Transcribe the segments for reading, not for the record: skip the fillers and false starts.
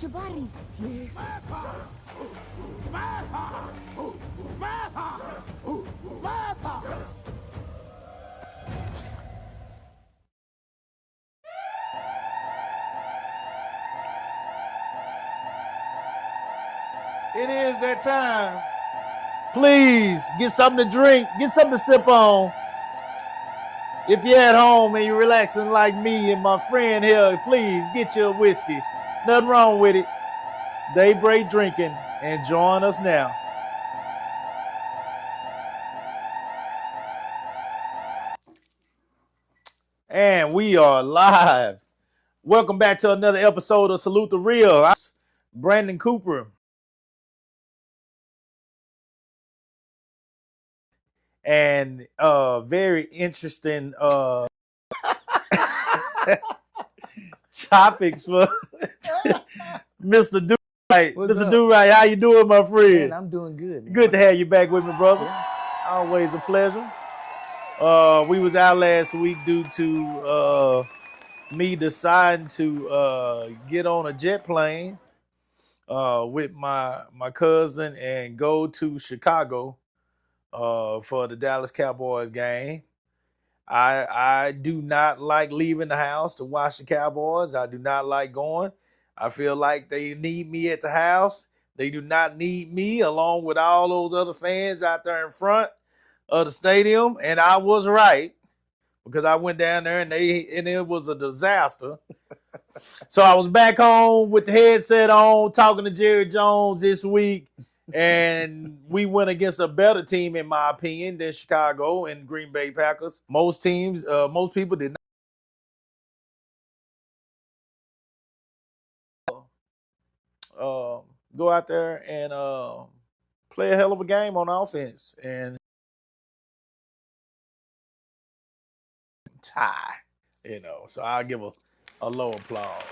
your body. Yes. Martha! Martha! Martha! It is that time. Please get something to drink, get something to sip on. If you're at home and you're relaxing like me and my friend here, please get you a whiskey. Nothing wrong with it. Daybreak drinking and join us now. And we are live. Welcome back to another episode of Salute the Real. I'm Brandon Cooper. And very interesting topics for Mr. Do Right. Mr. Do Right, how you doing, my friend? Man, I'm doing good. Man. Good to have you back with me, brother. Yeah. Always a pleasure. We was out last week due to me deciding to get on a jet plane with my cousin and go to Chicago for the Dallas Cowboys game. I do not like leaving the house to watch the Cowboys. I do not like going. I feel like they need me at the house. They do not need me along with all those other fans out there in front of the stadium. And I was right because I went down there and it was a disaster. So I was back home with the headset on, talking to Jerry Jones this week. And we went against a better team, in my opinion, than Chicago and Green Bay Packers. Most people did not go out there and play a hell of a game on offense and tie, So I'll give a low applause.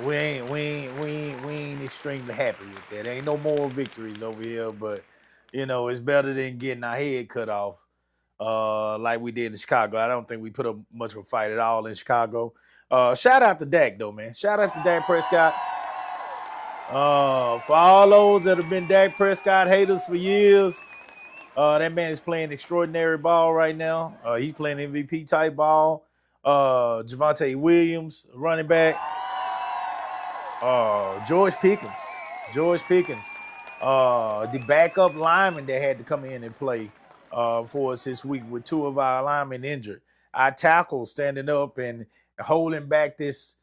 We ain't extremely happy with that. Ain't no more victories over here, but it's better than getting our head cut off like we did in Chicago. I don't think we put up much of a fight at all in Chicago. Shout out to Dak though, man. Shout out to Dak Prescott. For all those that have been Dak Prescott haters for years, that man is playing extraordinary ball right now. He's playing MVP type ball. Javonte Williams, running back. George Pickens, the backup lineman that had to come in and play for us this week with two of our linemen injured. Our tackle standing up and holding back this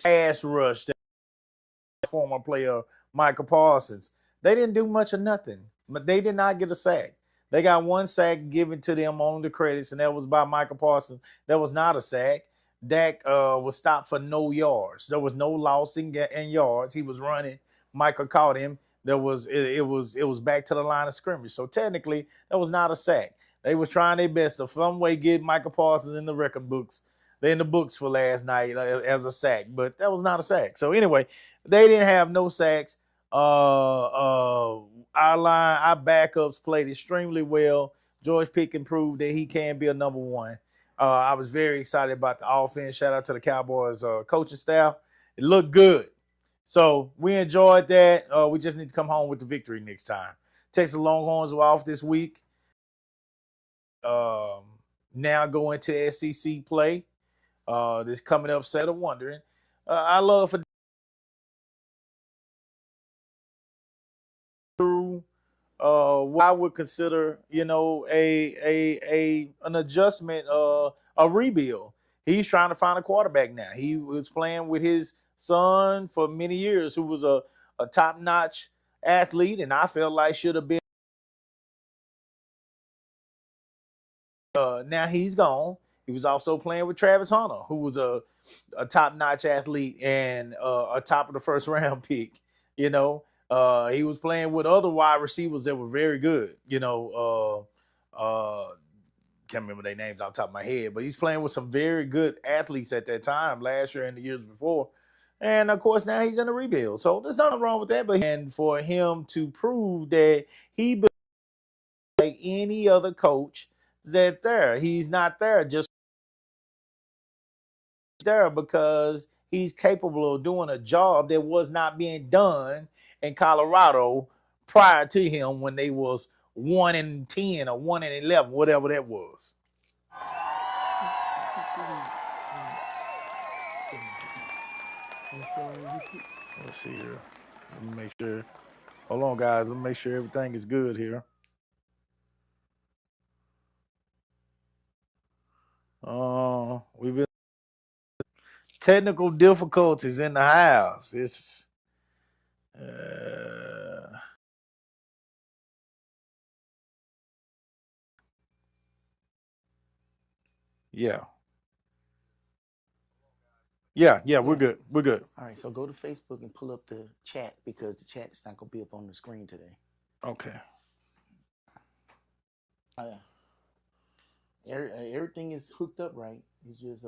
pass rush that former player Michael Parsons. They didn't do much of nothing, but they did not get a sack. They got one sack given to them on the credits, and that was by Michael Parsons. That was not a sack. Dak was stopped for no yards. There was no loss in yards. He was running. Michael caught him. It was back to the line of scrimmage. So technically, that was not a sack. They were trying their best to some way get Michael Parsons in the record books. They're in the books for last night as a sack, but that was not a sack. So anyway, they didn't have no sacks. Our backups played extremely well. George Pickens proved that he can be a number one. I was very excited about the offense. Shout out to the Cowboys coaching staff. It looked good. So we enjoyed that. We just need to come home with the victory next time. Texas Longhorns were off this week. Now going to SEC play. This coming up set of wondering. I love for what I would consider, an adjustment, a rebuild. He's trying to find a quarterback now. He was playing with his son for many years, who was a top-notch athlete, and I felt like should have been. Now he's gone. He was also playing with Travis Hunter, who was a top-notch athlete and a top of the first round pick. He was playing with other wide receivers that were very good. Can't remember their names off the top of my head, but he's playing with some very good athletes at that time, last year and the years before. And of course, now he's in a rebuild. So there's nothing wrong with that. And for him to prove that he like any other coach that there, he's not there just there because he's capable of doing a job that was not being done in Colorado prior to him when they was 1-10 or 1-11, whatever that was. Let's see here. Let me make sure. Hold on, guys. Let me make sure everything is good here. We've been technical difficulties in the house. It's yeah. Yeah, we're good. We're good. All right, so go to Facebook and pull up the chat because the chat is not going to be up on the screen today. Okay. Oh, yeah. Everything is hooked up right. It's just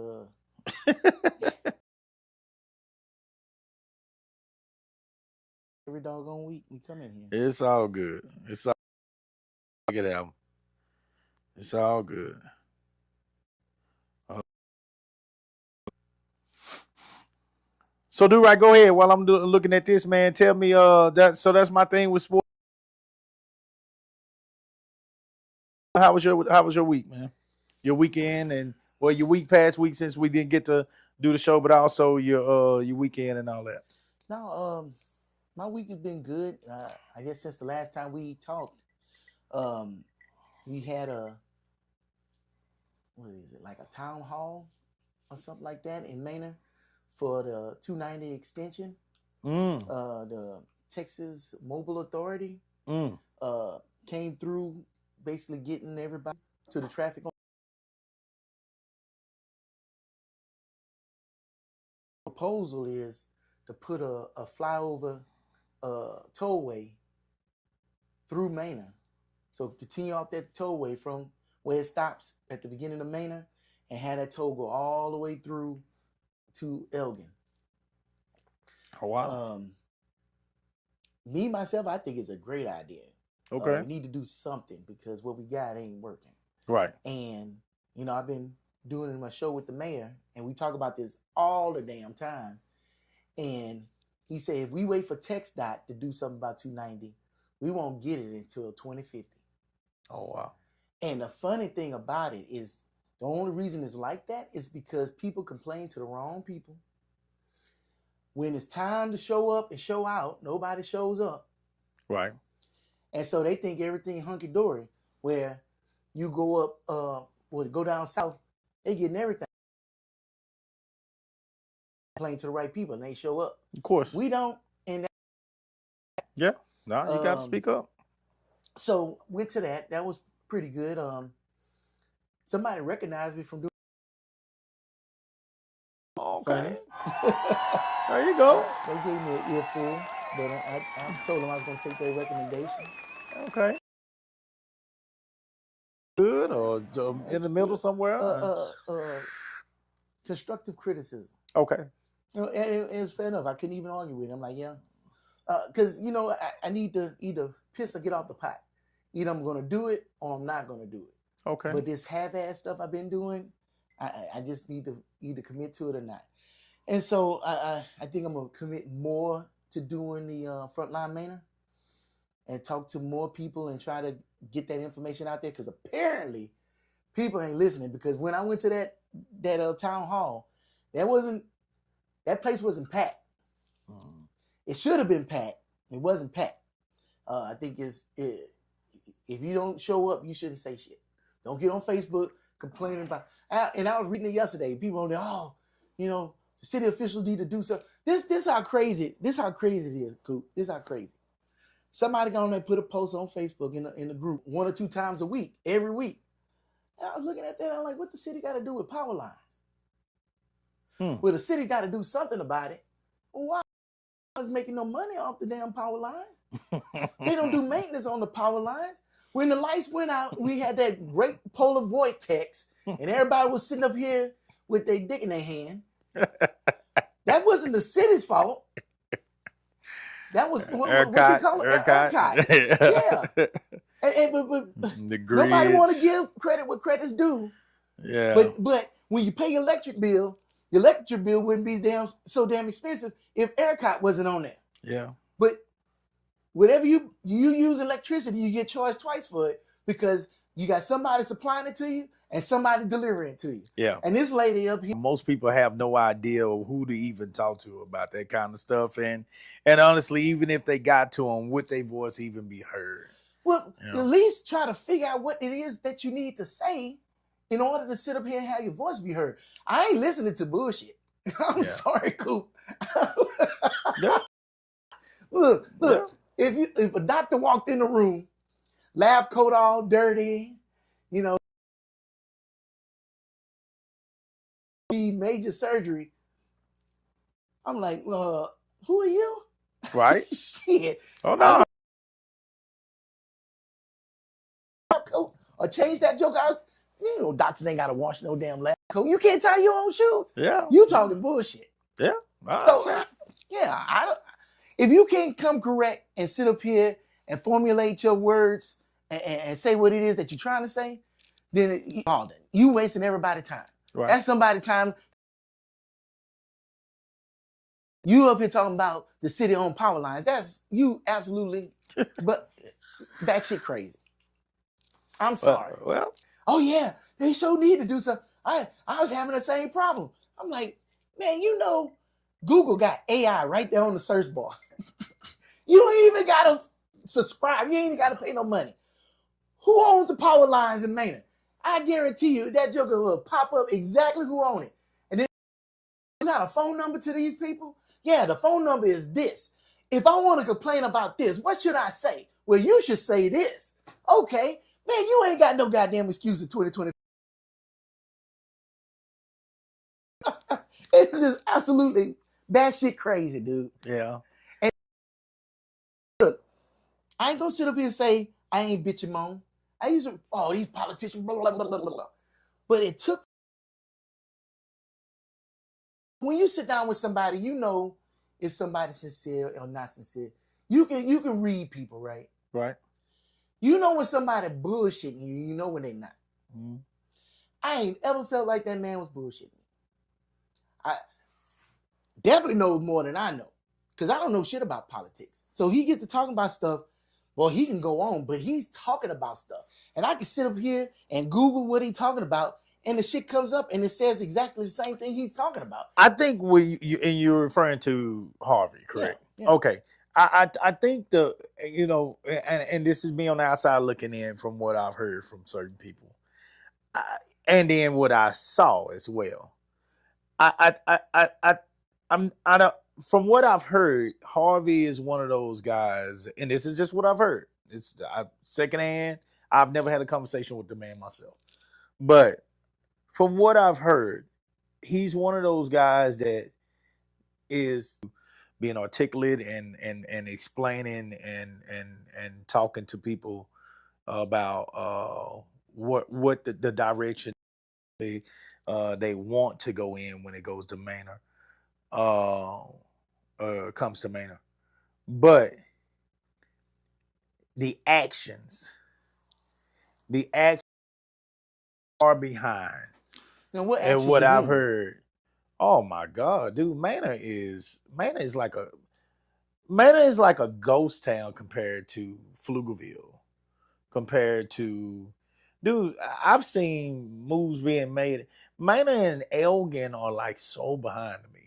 every doggone week we come in here. It's all good. It's all good album. It's all good. So do right. Go ahead while I'm looking at this, man. Tell me that's my thing with sports. How was your week, man? Your weekend and your past week since we didn't get to do the show, but also your weekend and all that. No, my week has been good. I guess since the last time we talked, we had like a town hall or something like that in Maynard for the 290 extension. The Texas Mobile Authority came through, basically getting everybody to the traffic. Proposal is to put a flyover tollway through Maynard. So continue off that tollway from where it stops at the beginning of Maynard and have that toll go all the way through to Elgin. Oh, wow. Me, myself, I think it's a great idea. Okay. We need to do something because what we got ain't working. Right. And, I've been doing my show with the mayor, and we talk about this all the damn time. And he said, if we wait for TxDOT to do something about 290, we won't get it until 2050. Oh, wow. And the funny thing about it is the only reason it's like that is because people complain to the wrong people. When it's time to show up and show out, nobody shows up. Right. And so they think everything hunky-dory, where you go up, go down south, they getting everything. Complain to the right people and they show up. Of course. We don't. And yeah. No, you got to speak up. So went to that. That was pretty good. Somebody recognized me from doing. Okay. There you go. They gave me an earful, but I told them I was going to take their recommendations. Okay. Good or in the middle somewhere? Constructive criticism. Okay. And it was fair enough. I couldn't even argue with him. I'm like, yeah. Because, I need to either piss or get off the pot. Either I'm going to do it or I'm not going to do it. Okay. But this half-ass stuff I've been doing, I just need to either commit to it or not. And so I think I'm going to commit more to doing the Frontline Maynard and talk to more people and try to get that information out there, because apparently people ain't listening. Because when I went to that town hall, that place wasn't packed. It should have been packed. It wasn't packed. I think if you don't show up, you shouldn't say shit. Don't get on Facebook complaining about. And I was reading it yesterday. People on there, the city officials need to do something. This how crazy. This how crazy it is, Coop. This how crazy. Somebody gonna there put a post on Facebook in the group 1 or 2 times a week, every week. And I was looking at that. I'm like, what the city got to do with power lines? Well, the city got to do something about it. Well, why? I was making no money off the damn power lines. They don't do maintenance on the power lines. When the lights went out, we had that great polar vortex, and everybody was sitting up here with their dick in their hand. That wasn't the city's fault. That was what do you call it? ERCOT. Yeah. But nobody want to give credit where credit's due. Yeah. But when you pay your electric bill, the electric bill wouldn't be so damn expensive if ERCOT wasn't on there. Yeah. But whatever you use electricity, you get charged twice for it because you got somebody supplying it to you and somebody delivering it to you. Yeah. And this lady up here, most people have no idea who to even talk to about that kind of stuff, and honestly, even if they got to them, would their voice even be heard? well, at least try to figure out what it is that you need to say in order to sit up here and have your voice be heard. I ain't listening to bullshit. I'm sorry, Coop. Yeah. Look. If a doctor walked in the room, lab coat all dirty, major surgery, I'm like, who are you? Right? Shit. Oh no. Lab coat or change that joke out. Doctors ain't gotta wash no damn lab coat. You can't tie your own shoes. Yeah. You talking bullshit. Yeah. So if you can't come correct and sit up here and formulate your words and say what it is that you're trying to say, then you wasting everybody's time. Right. That's somebody's time. You up here talking about the city-owned power lines. That's you absolutely, but that shit crazy. I'm sorry. Well. Oh yeah, they so need to do something. I was having the same problem. I'm like, man, Google got AI right there on the search bar. You ain't even gotta subscribe. You ain't even gotta pay no money. Who owns the power lines in Maine? I guarantee you that joker will pop up exactly who owns it. And then you got a phone number to these people? Yeah, the phone number is this. If I want to complain about this, what should I say? Well, you should say this. Okay, man, you ain't got no goddamn excuse in 2020. It's just absolutely batshit crazy, dude. Yeah. And look, I ain't gonna sit up here and say I ain't bitching moan. I used to, these politicians, blah, blah, blah, blah, blah. But it took, when you sit down with somebody, if somebody's sincere or not sincere. You can read people, right? Right. You know when somebody bullshitting you, you know when they not. Mm-hmm. I ain't ever felt like that man was bullshitting. I definitely knows more than I know because I don't know shit about politics. So he gets to talking about stuff. Well, he can go on, but he's talking about stuff. And I can sit up here and Google what he's talking about, and the shit comes up and it says exactly the same thing he's talking about. I think you're referring to Harvey, correct? Yeah. Okay. I think and this is me on the outside looking in from what I've heard from certain people, and then what I saw as well. From what I've heard, Harvey is one of those guys, and this is just what I've heard. It's secondhand. I've never had a conversation with the man myself, but from what I've heard, he's one of those guys that is being articulate and explaining and talking to people about what the direction they want to go in when it goes to Manor. Comes to Manor, but the actions are behind. And what I've heard, oh my God, dude, Manor is like a ghost town compared to Pflugerville, compared to, dude, I've seen moves being made. Manor and Elgin are like so behind me.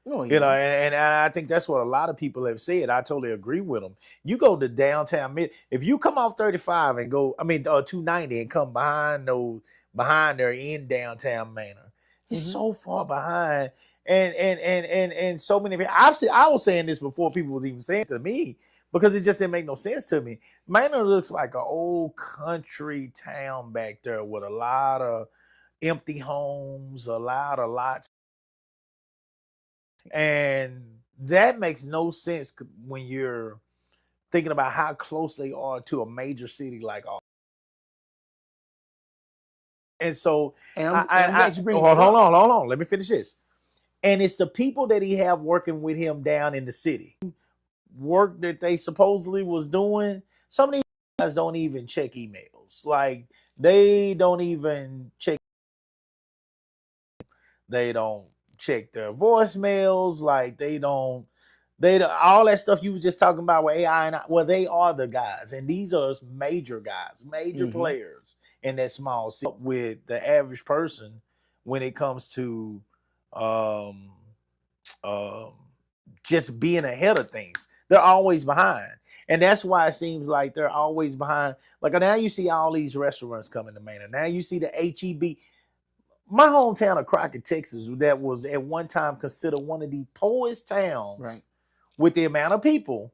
Oh, yeah. And I think that's what a lot of people have said. I totally agree with them. You go to downtown if you come off 35 and go, 290 and come behind there in downtown Manor, it's so far behind. And so many people. I was saying this before people was even saying it to me because it just didn't make no sense to me. Manor looks like an old country town back there with a lot of empty homes, a lot of lots. And that makes no sense when you're thinking about how close they are to a major city like Austin. And so, hold on. Let me finish this. And it's the people that he have working with him down in the city. Work that they supposedly was doing. Some of these guys don't even check emails. Like, they don't even check. They don't check their voicemails. Like they all that stuff you were just talking about with AI well, they are the guys, and these are major guys, major players in that small city with the average person when it comes to um, um, just being ahead of things. They're always behind. And that's why it seems like they're always behind. Like now you see all these restaurants coming to Maine. Now you see the HEB. My hometown of Crockett, Texas, that was at one time considered one of the poorest towns with the amount of people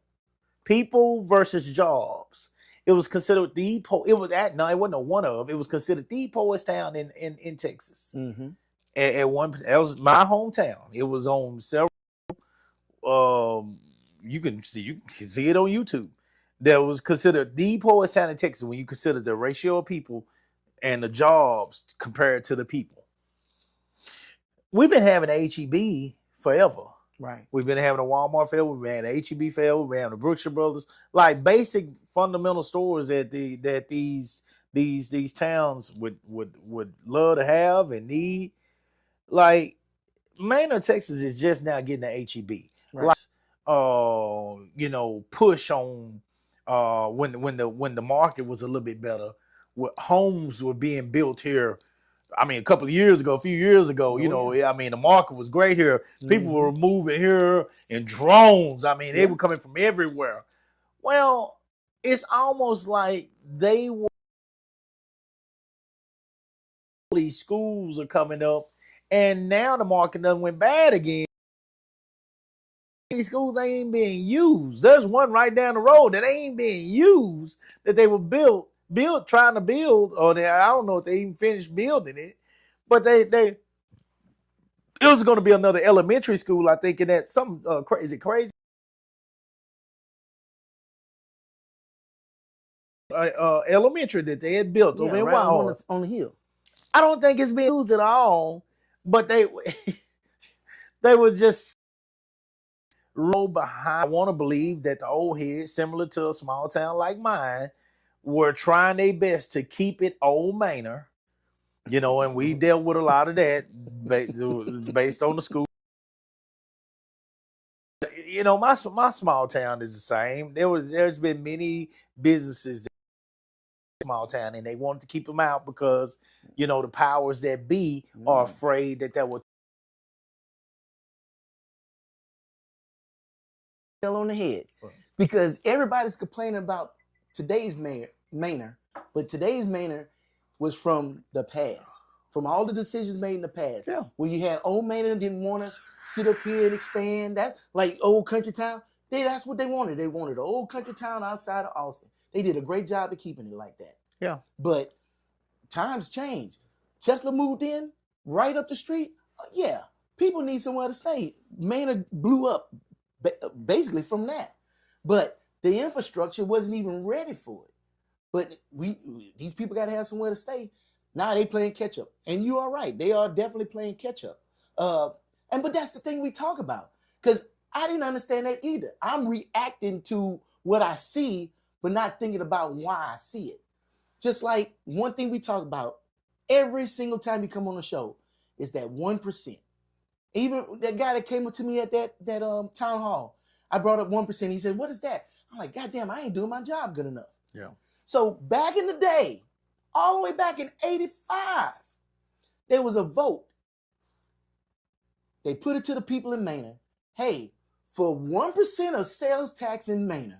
versus jobs. It was considered the it wasn't a one of. It was considered the poorest town in Texas. At one, that was my hometown. It was on several. You can see it on YouTube. That was considered the poorest town in Texas when you consider the ratio of people and the jobs compared to the people. We've been having HEB forever. Right. We've been having a Walmart fair. We've been having a HEB fair. We've been having a Brookshire Brothers. Like basic fundamental stores that these towns would love to have and need. Like Maynard, Texas is just now getting the HEB. Right. Like, push on when the market was a little bit better, homes were being built here. I mean, a few years ago, the market was great here. People were moving here in drones. I mean, they were coming from everywhere. Well, it's almost like these schools are coming up, and now the market done went bad again. These schools ain't being used. There's one right down the road that ain't being used that they were trying to build, or I don't know if they even finished building it, but it was going to be another elementary school, I think, and that some is it crazy? Elementary that they had built over in right on the hill. I don't think it's being used at all, but they were just roll behind. I want to believe that the old heads, similar to a small town like mine, were trying their best to keep it old Manor, and we dealt with a lot of that based on the school. My small town is the same. There's been many businesses in small town, and they wanted to keep them out because the powers that be are afraid that will on the head, because everybody's complaining about today's Manor, but today's Manor was from the past, from all the decisions made in the past. Yeah. When you had old Manor didn't want to sit up here and expand, that like old country town. That's what they wanted. They wanted an old country town outside of Austin. They did a great job of keeping it like that. Yeah. But times change. Tesla moved in right up the street. Yeah, people need somewhere to stay. Manor blew up basically from that, but the infrastructure wasn't even ready for it. But these people got to have somewhere to stay. Now they playing catch up, and you are right. They are definitely playing catch up. But that's the thing we talk about, because I didn't understand that either. I'm reacting to what I see, but not thinking about why I see it. Just like one thing we talk about every single time you come on the show is that 1%. Even that guy that came up to me at that town hall, I brought up 1%. He said, "What is that?" I'm like, "God damn, I ain't doing my job good enough." Yeah. So back in the day, all the way back in '85, there was a vote. They put it to the people in Maine. Hey, for 1% of sales tax in Maine,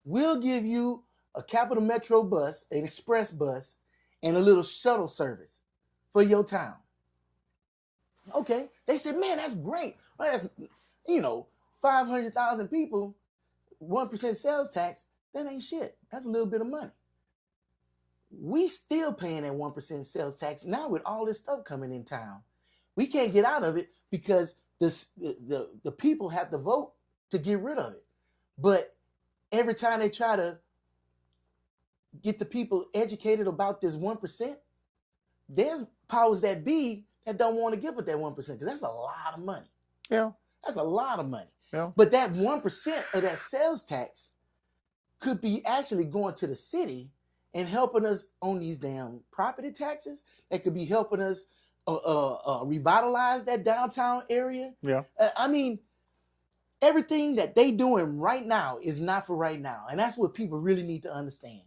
we'll give you a Capital Metro bus, an express bus, and a little shuttle service for your town. Okay. They said, "Man, that's great. Well, that's, 500,000 people, 1% sales tax, that ain't shit. That's a little bit of money." We still paying that 1% sales tax now with all this stuff coming in town. We can't get out of it because the people have to vote to get rid of it. But every time they try to get the people educated about this 1%, there's powers that be that don't want to give it that 1% because that's a lot of money. Yeah. That's a lot of money. Yeah. But that 1% of that sales tax could be actually going to the city and helping us on these damn property taxes. That could be helping us revitalize that downtown area. Yeah. I mean, everything that they doing right now is not for right now, and that's what people really need to understand.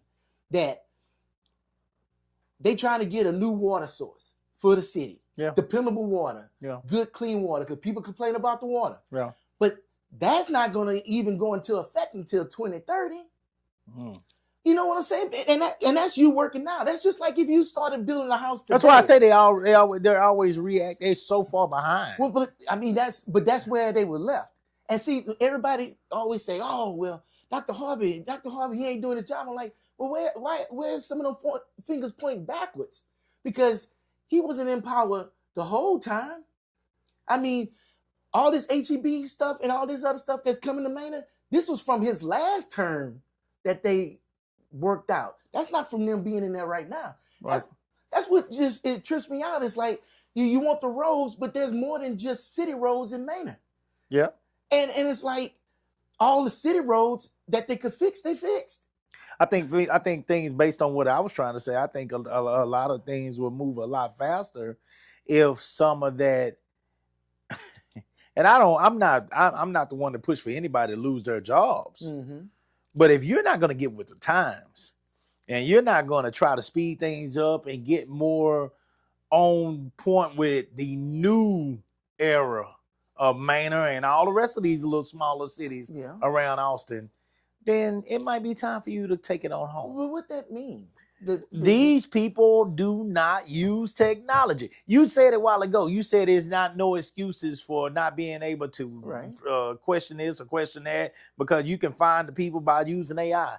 That they trying to get a new water source for the city, Yeah. dependable water, Yeah. good clean water, because people complain about the water. Yeah. But that's not going to even go into effect until 2030. Mm. You know what I'm saying? And that's you working now. That's just like if you started building a house today. That's why I say they're always react. They're so far behind. Well, but I mean that's where they were left. And see, everybody always say, "Oh, well, Dr. Harvey, he ain't doing his job." I'm like, well, where's some of them fingers pointing backwards? Because he wasn't in power the whole time. I mean, all this HEB stuff and all this other stuff that's coming to Maynard, this was from his last term that they worked out. That's not from them being in there right now. Right. That's what just it trips me out. It's like you want the roads, but there's more than just city roads in Maynard. Yeah. And it's like all the city roads that they could fix, they fixed. I think things based on what I was trying to say. I think a lot of things will move a lot faster if some of that. And I'm not the one to push for anybody to lose their jobs. Mm-hmm. But if you're not going to get with the times, and you're not going to try to speed things up and get more on point with the new era of Maynard and all the rest of these little smaller cities around Austin, then it might be time for you to take it on home. Well, what that mean? These people do not use technology. You said it a while ago. You said there's no excuses for not being able to question this or question that because you can find the people by using AI.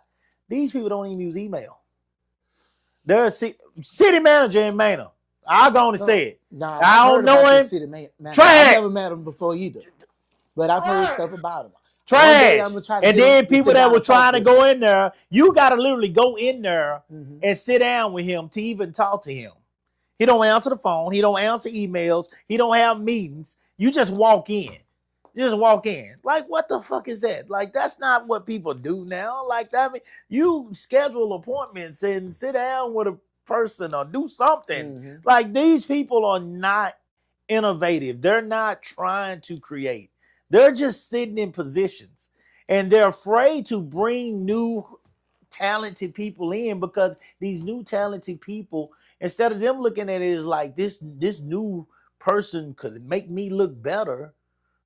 These people don't even use email. They're a city manager in Maynard. I'm going to say it. Nah, I don't know him. City manager. Trash. I never met him before either, but I've heard stuff about him. Trash. And then people that were trying to go in there, you got to literally go in there and sit down with him to even talk to him. He don't answer the phone. He don't answer emails. He don't have meetings. You just walk in. Just walk in. Like, what the fuck is that? Like, that's not what people do now. Like, I mean, you schedule appointments and sit down with a person or do something. Like, these people are not innovative. They're not trying to create. They're just sitting in positions. And they're afraid to bring new talented people in because these new talented people, instead of them looking at it as like this new person could make me look better,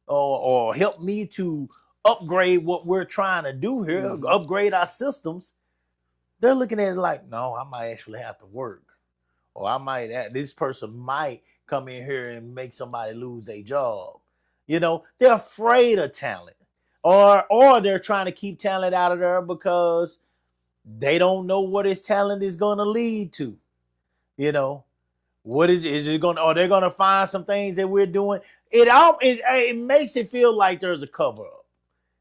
or help me to upgrade what we're trying to do here, upgrade our systems. They're looking at it like, no, I might actually have to work. Or this person might come in here and make somebody lose their job. You know, they're afraid of talent. Or they're trying to keep talent out of there because they don't know what his talent is going to lead to. You know, what is it going to, or they're going to find some things that we're doing. It makes it feel like there's a cover up.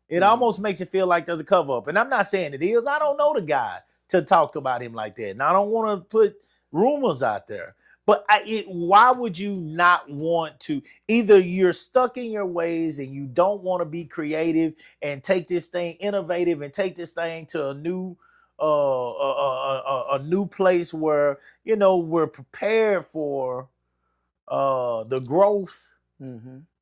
It almost makes it feel like there's a cover up. And I'm not saying it is. I don't know the guy to talk about him like that. And I don't want to put rumors out there. But why would you not want to? Either you're stuck in your ways and you don't want to be creative and take this thing innovative and take this thing to a new place where, you know, we're prepared for the growth.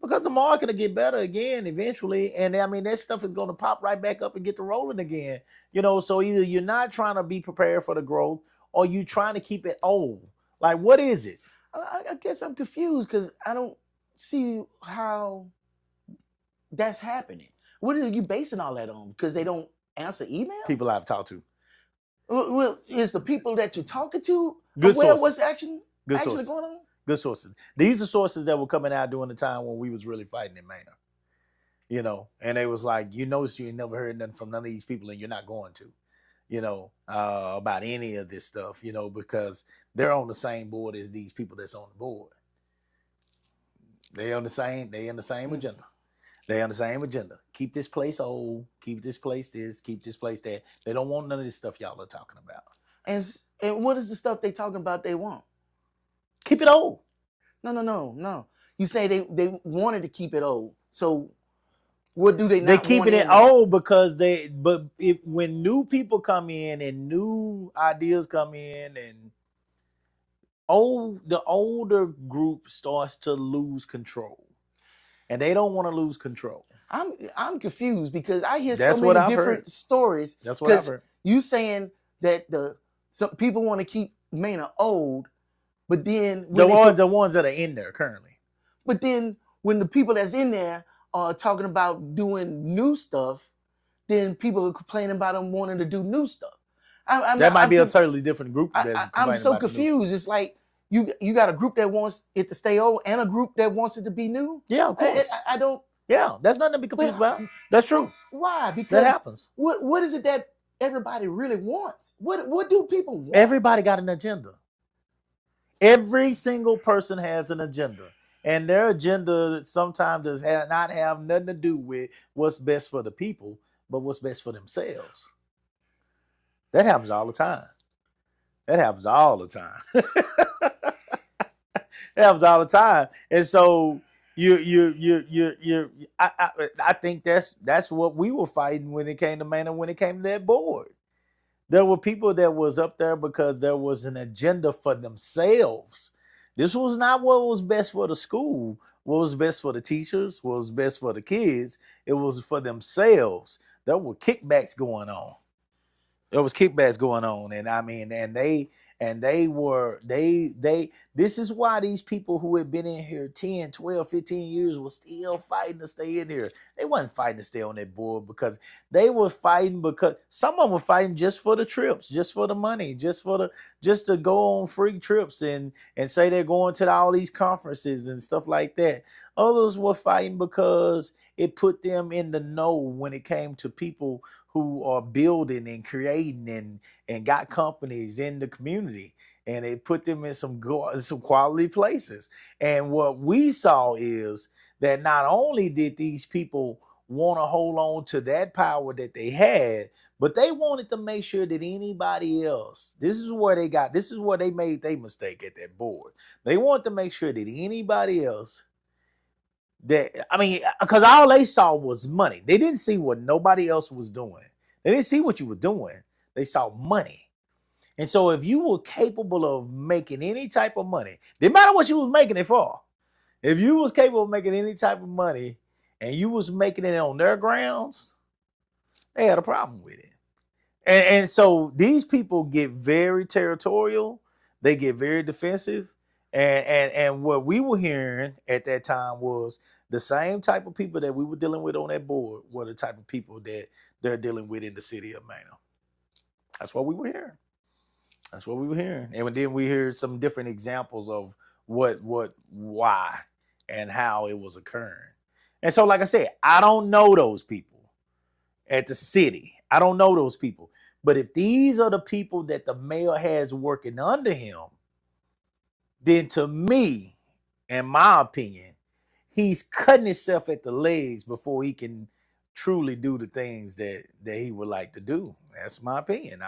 Because the market will get better again eventually. And I mean, that stuff is going to pop right back up and get to rolling again. You know, so either you're not trying to be prepared for the growth or you trying to keep it old. Like, what is it? I guess I'm confused because I don't see how that's happening. What are you basing all that on? Because they don't answer email? People I've talked to. Well, is the people that you're talking to Good aware sources. what's actually sources. going on? Good sources. These are sources that were coming out during the time when we was really fighting in Maynard. You know, and they was like, you notice you ain't never heard nothing from none of these people and you're not going to, you know, about any of this stuff, you know, because they're on the same board as these people that's on the board. They on the same agenda. They on the same agenda. Keep this place old, keep this place this, keep this place that. They don't want none of this stuff y'all are talking about. And what is the stuff they talking about they want? Keep it old. No. You say they wanted to keep it old. So what do they not want? They keeping it old because when new people come in and new ideas come in and the older group starts to lose control, and they don't want to lose control. I'm confused because I hear That's so what many I've different heard. stories. That's what I've Because heard. you saying that some people want to keep Mena old, but then The ones that are in there currently. but then when the people that's in there are talking about doing new stuff, then people are complaining about them wanting to do new stuff. That might be a totally different group that's I'm complaining so about the new. confused. It's like you got a group that wants it to stay old and a group that wants it to be new. Yeah, of course. I don't. Yeah, that's nothing to be confused But about. That's true. why? That Because happens. what is it that everybody really wants? What do people want? Everybody got an agenda. Every single person has an agenda. And their agenda sometimes does not have nothing to do with what's best for the people, but what's best for themselves. That happens all the time. That happens all the time. It happens all the time. And so I think that's what we were fighting when it came to Manor, when it came to that board. There were people that was up there because there was an agenda for themselves. This was not what was best for the school, what was best for the teachers, what was best for the kids. It was for themselves. There were kickbacks going on. There was kickbacks going on, and I mean, this is why these people who had been in here 10, 12, 15 years were still fighting to stay in here. They wasn't fighting to stay on that board because they were fighting because some of them were fighting just for the trips, just for the money, just to go on free trips and say they're going to all these conferences and stuff like that. Others were fighting because it put them in the know when it came to people who are building and creating and got companies in the community, and it put them in some quality places. And what we saw is that not only did these people want to hold on to that power that they had, but they wanted to make sure that anybody else, this is where they made their mistake at that board. They wanted to make sure that anybody else because all they saw was money. They didn't see what nobody else was doing. They didn't see what you were doing. They saw money. And so if you were capable of making any type of money, didn't matter what you was making it for. If you was capable of making any type of money and you was making it on their grounds, they had a problem with it. And so these people get very territorial. They get very defensive. And what we were hearing at that time was the same type of people that we were dealing with on that board were the type of people that they're dealing with in the city of Mano. That's what we were hearing. That's what we were hearing. And then we heard some different examples of why, and how it was occurring. And so, like I said, I don't know those people at the city. I don't know those people. But if these are the people that the mayor has working under him, then to me, in my opinion, he's cutting himself at the legs before he can truly do the things that he would like to do. That's my opinion.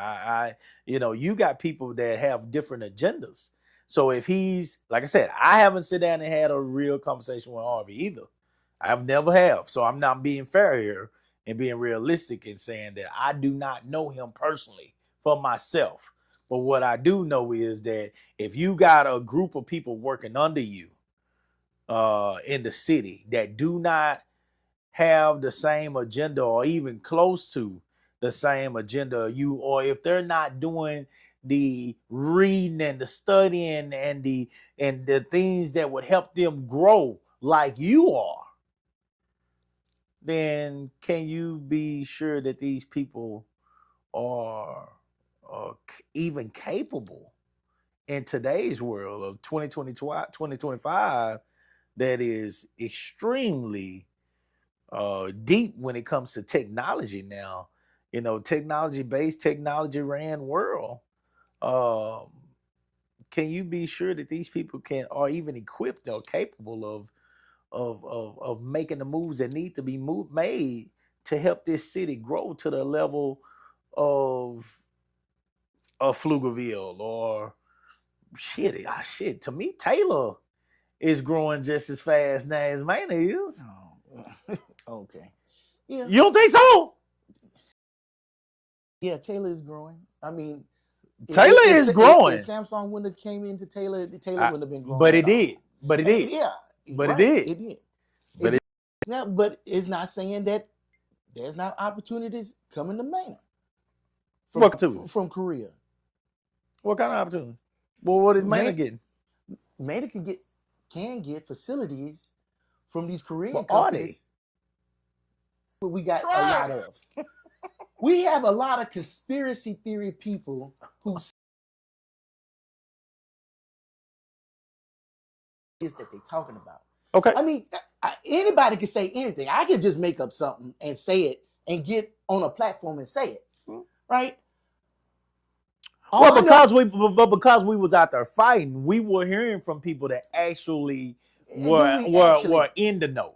You got people that have different agendas. So if he's, like I said, I haven't sit down and had a real conversation with Harvey either. I've never have. So I'm not being fair here and being realistic and saying that I do not know him personally for myself. But what I do know is that if you got a group of people working under you in the city that do not have the same agenda or even close to the same agenda you, or if they're not doing the reading and the studying and the things that would help them grow like you are, then can you be sure that these people are even capable in today's world of 2025 that is extremely deep when it comes to technology now? Technology-based, technology-ran world. Can you be sure that these people are even equipped or capable of making the moves that need to be made to help this city grow to the level of Pflugerville or shit. To me, Taylor is growing just as fast now as Maine is. Oh, okay. Yeah. You don't think so? Yeah, Taylor is growing. I mean, Taylor is growing. If Samsung wouldn't have came into Taylor, Taylor wouldn't have been growing. But it did. But it did. Yeah. But right, it did. It did. But yeah, but it's not saying that there's not opportunities coming to Maynard from Korea. What kind of opportunities? Well, what is Maynard getting? Maynard can get facilities from these Korean are companies. What we got a lot of. We have a lot of conspiracy theory people who is that they're talking about. Okay. I mean, anybody can say anything. I can just make up something and say it and get on a platform and say it, right? Well, because we was out there fighting, we were hearing from people that actually were in the know.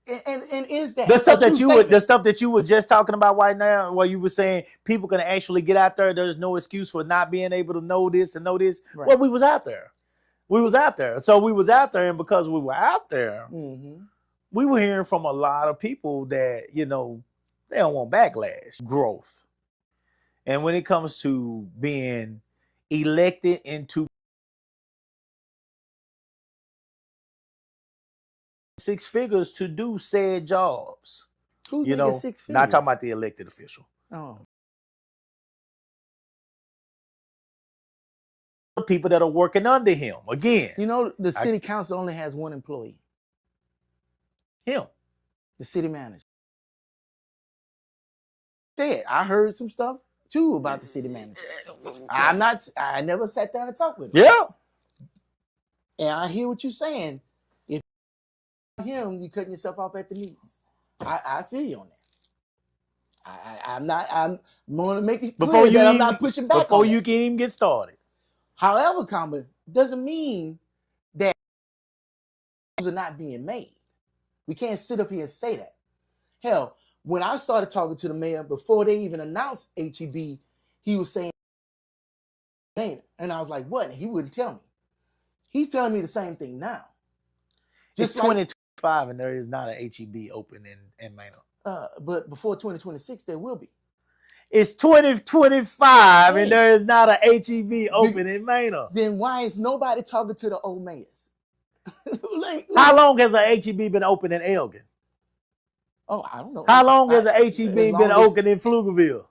And is that the stuff that you were just talking about right now, where you were saying people can actually get out there? There's no excuse for not being able to know this and know this. Right. Well, we was out there. So we was out there, and because we were out there, we were hearing from a lot of people that, they don't want backlash, growth. And when it comes to being elected into 6 figures to do said jobs, who's making 6 figures? Not talking about the elected official. Oh. People that are working under him. Again, the city council only has one employee. Him, the city manager. I heard some stuff too about the city manager. I never sat down and talked with him. Yeah. And I hear what you're saying. If him, you cutting yourself off at the meetings. I feel you on that. I'm going to make it clear that I'm not pushing back before you can even get started. However, doesn't mean that are not being made. We can't sit up here and say that. Hell, when I started talking to the mayor before they even announced HEB, he was saying, and I was like, what? And he wouldn't tell me. He's telling me the same thing now. Just 2025, and there is not an HEB open in Maynard. But before 2026, there will be. It's 2025 and there is not a HEB open in Maynard. Then why is nobody talking to the old mayors? How long has a HEB been open in Elgin? Oh, I don't know. How long has a HEB been open in Pflugerville?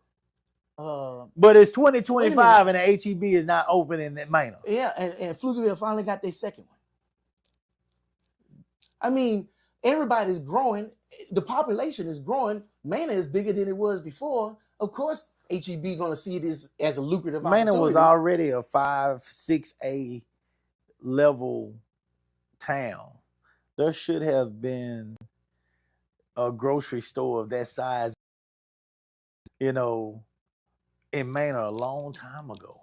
But it's 2025 and the HEB is not open in Maynard. Yeah, and Pflugerville finally got their second one. I mean, everybody's growing. The population is growing. Maynard is bigger than it was before. Of course, HEB going to see it as a lucrative opportunity. Maynard was already a 5-6A level town. There should have been a grocery store of that size, in Maynard a long time ago.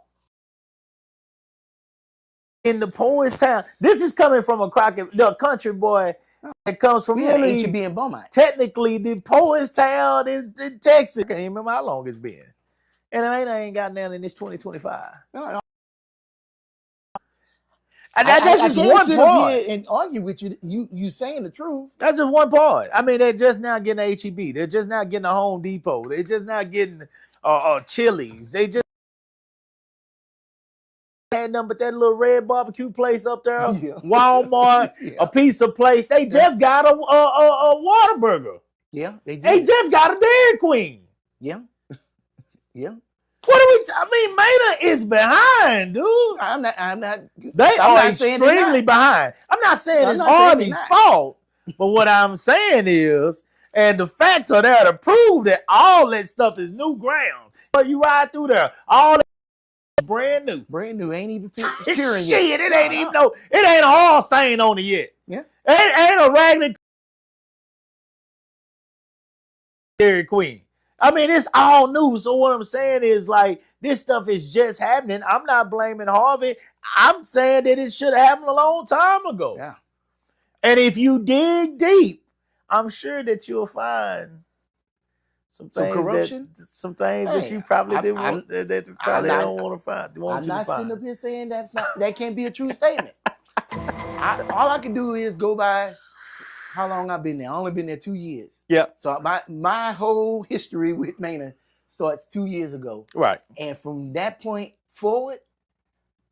In the poorest town, this is coming from the country boy. It comes from really HEB in Beaumont. Technically, the poorest town is in Texas. I can't even remember how long it's been. And I ain't got down in this 2025. No. And that's just one part. Here and argue with you. You saying the truth. That's just one part. I mean, they're just now getting a HEB. They're just now getting a Home Depot. They're just now getting Chili's. They just had nothing but that little red barbecue place up there, Walmart, a pizza place. They just got a Whataburger. Yeah, they did. They just got a Dairy Queen. Yeah. What are we? Maynard is behind, dude. I'm not. They are extremely behind. I'm not saying it's Harvey's fault, but what I'm saying is, and the facts are there to prove that all that stuff is new ground. But you ride through there, all that brand new, ain't even curing yet. Shit, it ain't even it ain't a hard stain on it yet. Yeah, ain't a raggedy Dairy Queen. I mean, it's all new. So what I'm saying is, like, this stuff is just happening. I'm not blaming Harvey. I'm saying that it should have happened a long time ago. Yeah. And if you dig deep, I'm sure that you'll find some corruption, some things that you probably didn't want, that you probably don't want to find. I'm not sitting up here saying that can't be a true statement. All I can do is go by how long I've been there. I only been there 2 years. Yeah. So my whole history with Maynard starts 2 years ago. Right. And from that point forward,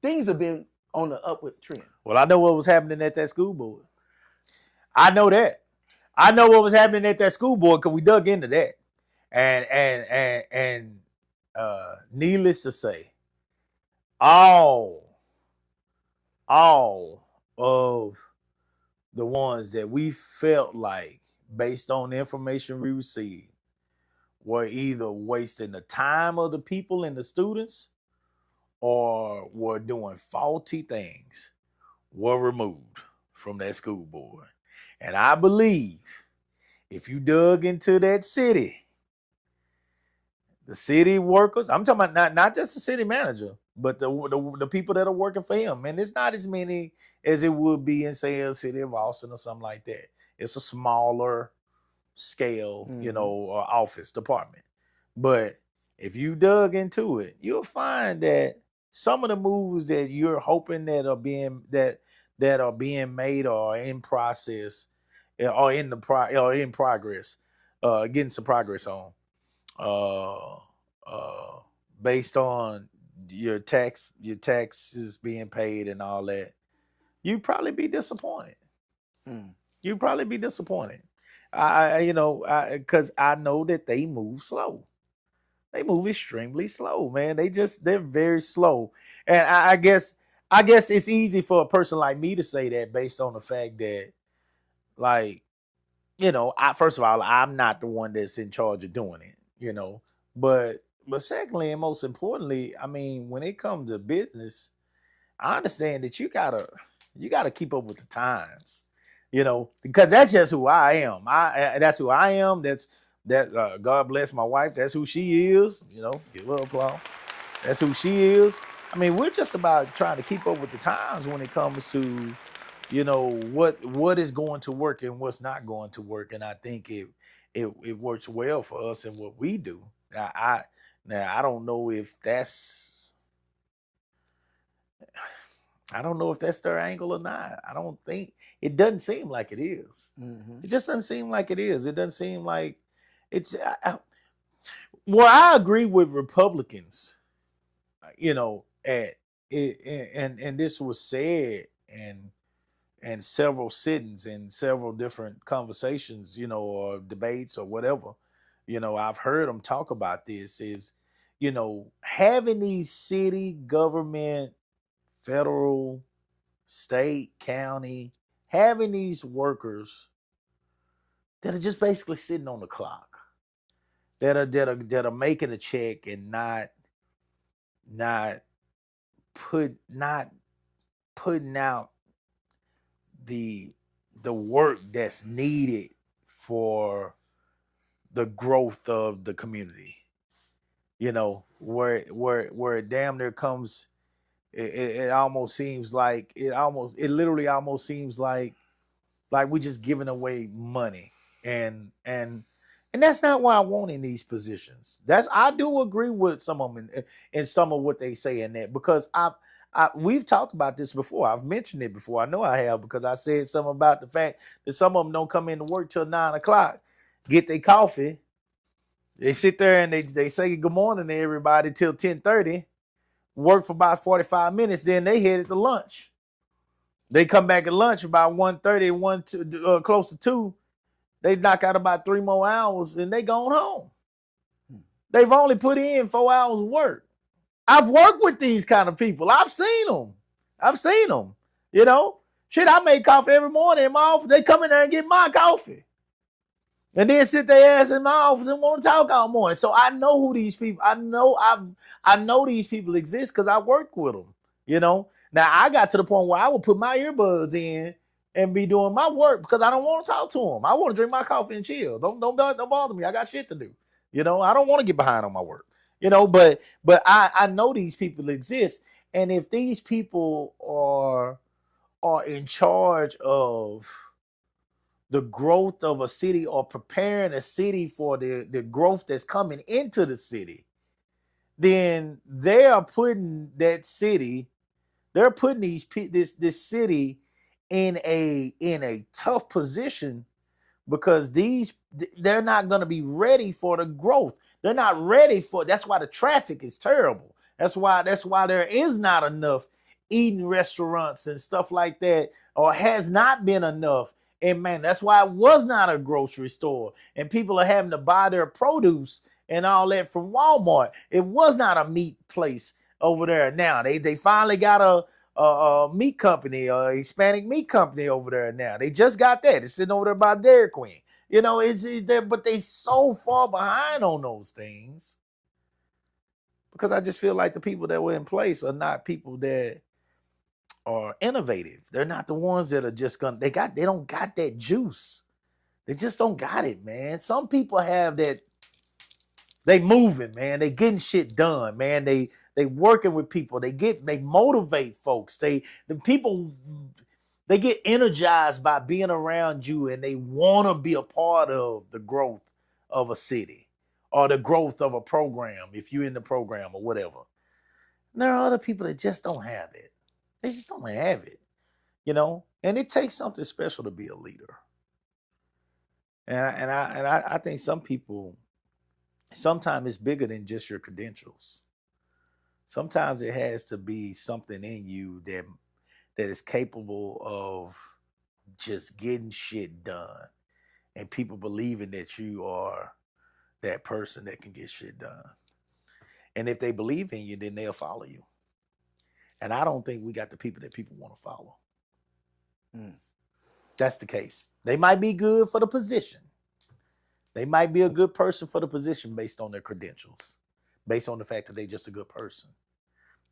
things have been on the upward trend. Well, I know what was happening at that school board. I know that. I know what was happening at that school board because we dug into that. And needless to say, all of the ones that we felt like, based on the information we received, were either wasting the time of the people and the students or were doing faulty things, were removed from that school board. And I believe if you dug into that city, the city workers, I'm talking about not just the city manager, but the people that are working for him. And it's not as many as it would be in, say, a city of Austin or something like that. It's a smaller scale, office department. But if you dug into it, you'll find that some of the moves that you're hoping that are being made or in process or in progress, getting some progress on, based on your taxes being paid and all that, you'd probably be disappointed. You'd probably be disappointed. Because I know that they move slow. They move extremely slow, man. They're very slow. And I guess it's easy for a person like me to say that based on the fact that, like, first of all, I'm not the one that's in charge of doing it, but secondly, and most importantly, I mean, when it comes to business, I understand that you gotta keep up with the times, because that's just who I am. That's who I am. God bless my wife. That's who she is. Give her applause. That's who she is. I mean, we're just about trying to keep up with the times when it comes to, what is going to work and what's not going to work. And I think it works well for us and what we do. I don't know if that's their angle or not. I don't think it doesn't seem like it is. It just doesn't seem like it is. It doesn't seem like it's. Well, I agree with Republicans. At it, and this was said and several sittings and several different conversations, or debates or whatever. I've heard them talk about this. Is having these city government, federal, state, county, having these workers that are just basically sitting on the clock, that are making a check and not putting out the work that's needed for the growth of the community. Where it damn near comes. It almost seems like it literally almost seems like we're just giving away money, and that's not what I want in these positions. I do agree with some of them in some of what they say in that, because we've talked about this before. I've mentioned it before. I know I have, because I said something about the fact that some of them don't come into work till 9:00, get their coffee, they sit there and they say good morning to everybody till 10:30. Work for about 45 minutes, then they headed to lunch. They come back at lunch about 1:30, close to 2. They knock out about 3 more hours and they gone home. They've only put in 4 hours of work. I've worked with these kind of people. I've seen them. Shit, I make coffee every morning in my office. They come in there and get my coffee. And then sit their ass in my office and want to talk all morning. So I know who these people. I know these people exist because I worked with them. Now I got to the point where I would put my earbuds in and be doing my work because I don't want to talk to them. I want to drink my coffee and chill. Don't bother me. I got shit to do. I don't want to get behind on my work. But I know these people exist, and if these people are in charge of the growth of a city or preparing a city for the growth that's coming into the city, then they are putting that city, they're putting this city in a tough position, because they're not going to be ready for the growth. They're not ready for it. That's why the traffic is terrible. That's why there is not enough eating restaurants and stuff like that, or has not been enough. And man, that's why it was not a grocery store. And people are having to buy their produce and all that from Walmart. It was not a meat place over there. Now they finally got a meat company, a Hispanic meat company over there now. They just got that. It's sitting over there by Dairy Queen. You know, it's there, but they so far behind on those things because I just feel like the people that were in place are not people that are innovative. They're not the ones that are just gonna. They don't got that juice. They just don't got it, man. Some people have that. They moving, man. They getting shit done, man. They working with people. They motivate folks. The people. They get energized by being around you and they want to be a part of the growth of a city or the growth of a program, if you're in the program or whatever. And there are other people that just don't have it. They just don't have it, you know? And it takes something special to be a leader. And I think some people, sometimes it's bigger than just your credentials. Sometimes it has to be something in you that is capable of just getting shit done and people believing that you are that person that can get shit done. And if they believe in you, then they'll follow you. And I don't think we got the people that people want to follow. That's the case. They might be good for the position. They might be a good person for the position based on their credentials, based on the fact that they're just a good person.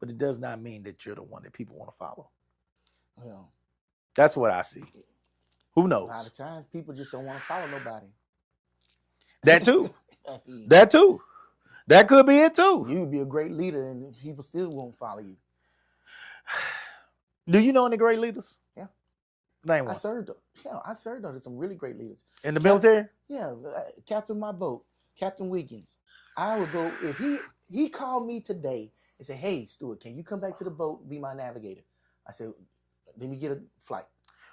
But it does not mean that you're the one that people want to follow. Well, that's what I see. Who knows? A lot of times people just don't want to follow nobody. That too. That too. That could be it too. You'd be a great leader and people still won't follow you. Do you know any great leaders? Yeah. Name one. I served under some really great leaders. In the military? Yeah. Captain my boat, Captain Wiggins. I would go, if he called me today and said, hey, Stuart, can you come back to the boat and be my navigator? I said, let me get a flight.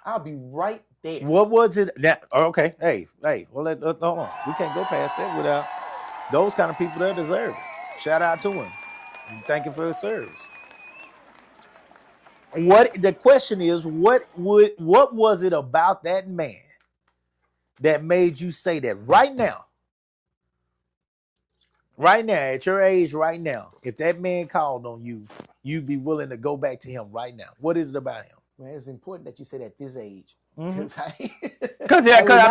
I'll be right there. What was it? Okay. Hey. Well, hold on. We can't go past that without those kind of people that deserve it. Shout out to him. And thank you for his service. The question is, what was it about that man that made you say that right now, at your age right now, if that man called on you, you'd be willing to go back to him right now? What is it about him? Man, it's important that you say that at this age. Because I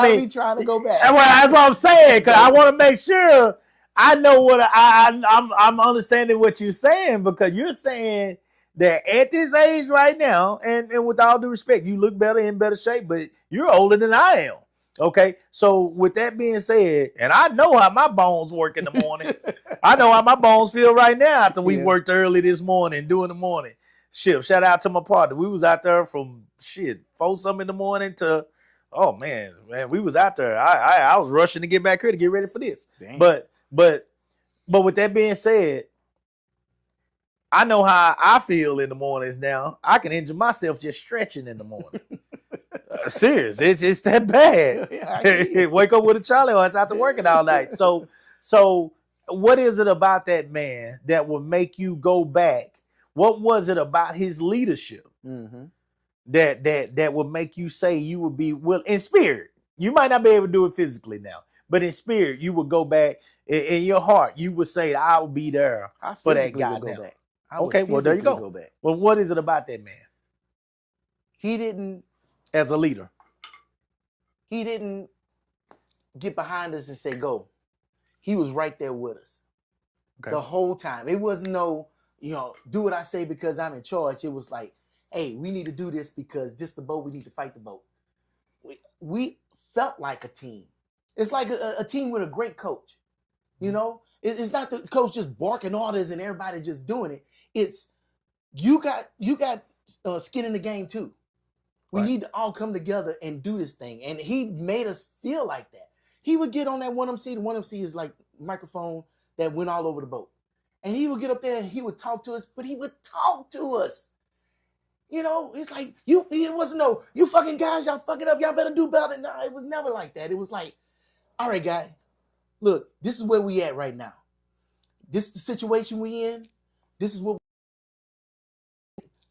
mean, be trying to go back. Well, that's what I'm saying. Because I want to make sure I know what I'm understanding what you're saying, because you're saying that at this age right now, and with all due respect, you look better, in better shape, but you're older than I am. Okay, so with that being said, and I know how my bones work in the morning. I know how my bones feel right now after we worked early this morning, doing the morning shift. Shout out to my partner. We was out there from 4-something in the morning to, oh man, we was out there. I was rushing to get back here to get ready for this. Dang. But with that being said, I know how I feel in the mornings now. I can injure myself just stretching in the morning. Serious, it's that bad. Yeah, wake up with a Charlie horse after working all night. So what is it about that man that will make you go back? What was it about his leadership that would make you say you would be in spirit? You might not be able to do it physically now, but in spirit, you would go back. In your heart, you would say, "I will be there for that guy." Now. Okay, well there you go. Well, what is it about that man? He didn't, as a leader, he didn't get behind us and say go. He was right there with us the whole time. It wasn't no, do what I say because I'm in charge. It was like, hey, we need to do this because this the boat. We need to fight the boat. We felt like a team. It's like a team with a great coach. It's not the coach just barking orders and everybody just doing it. It's you got skin in the game too. We need to all come together and do this thing. And he made us feel like that. He would get on that 1MC. The 1MC is like microphone that went all over the boat. And he would get up there and he would talk to us, but he would talk to us. It's like, it wasn't no, you fucking guys, y'all fucking up, y'all better do better. No, it was never like that. It was like, all right, guy, look, this is where we at right now. this is the situation we in. This is what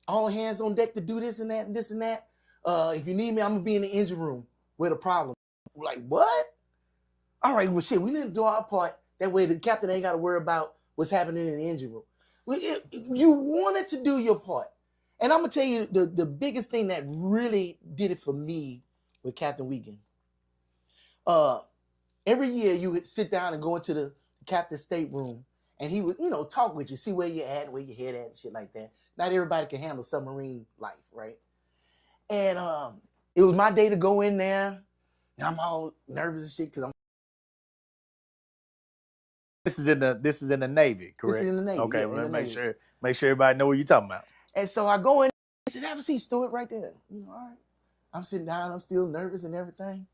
all hands on deck to do this and that and this and that. If you need me, I'm gonna be in the engine room with a problem. We're like, what? All right, well, shit, we need to do our part. That way, the captain ain't got to worry about what's happening in the engine room. You wanted to do your part, and I'm gonna tell you the biggest thing that really did it for me with Captain Weekend. Every year you would sit down and go into the captain's stateroom, and he would, talk with you, see where you're at, where your head at, and shit like that. Not everybody can handle submarine life, right? And it was my day to go in there. And I'm all nervous and shit because I'm. This is in the Navy, correct? This is in the Navy. Okay, yeah, well, make Navy. sure everybody know what you're talking about. And so I go in. He said, "Have a seat, Stuart, right there." All right. I'm sitting down. I'm still nervous and everything.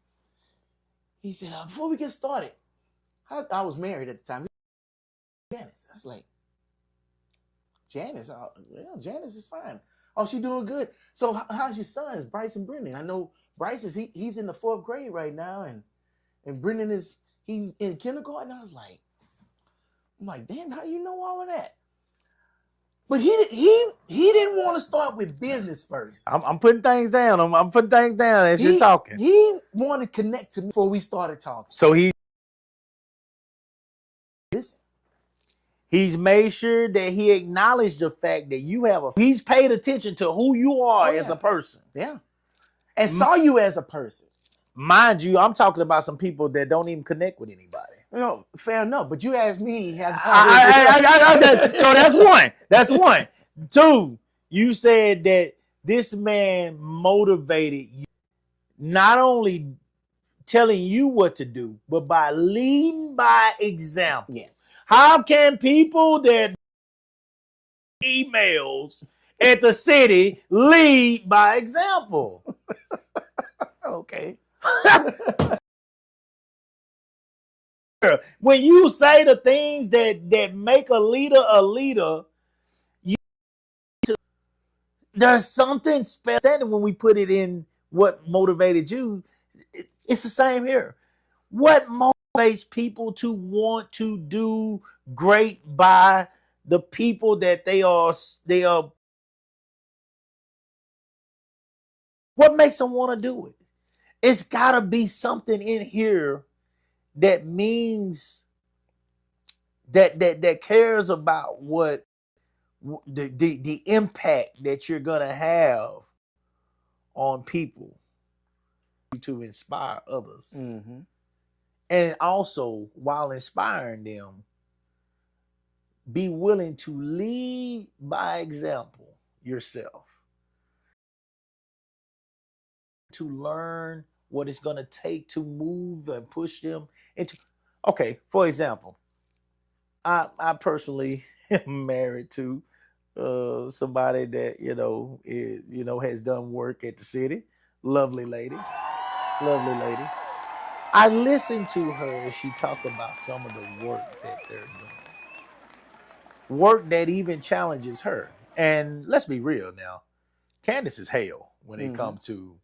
He said, "Before we get started," I was married at the time. Janice. I was like, Janice? Well, Janice is fine. Oh, she's doing good. So how's your sons, Bryce and Brendan? I know Bryce he's in the 4th grade right now, and Brendan he's in kindergarten. I'm like, damn, how you know all of that? But he didn't want to start with business first. I'm putting things down. I'm putting things down as you're talking. He wanted to connect to me before we started talking. So he's made sure that he acknowledged the fact that he's paid attention to who you are as a person. Yeah. And saw you as a person. Mind you, I'm talking about some people that don't even connect with anybody. Fair enough. But you asked me. So that's one. That's one. 2, you said that this man motivated you, not only telling you what to do, but by leading by example. Yes. How can people that emails at the city lead by example? Okay. When you say the things that make a leader, there's something special when we put it in what motivated you. It's the same here. What motivates people to want to do great by the people that they are? What makes them want to do it? It's got to be something in here that means that cares about what the impact that you're gonna have on people to inspire others. Mm-hmm. And also, while inspiring them, be willing to lead by example yourself, to learn what it's going to take to move and push them into. Okay, for example, I personally am married to somebody that has done work at the city. Lovely lady. I listened to her as she talked about some of the work that they're doing, work that even challenges her. And let's be real now, Candace is hell when it comes to,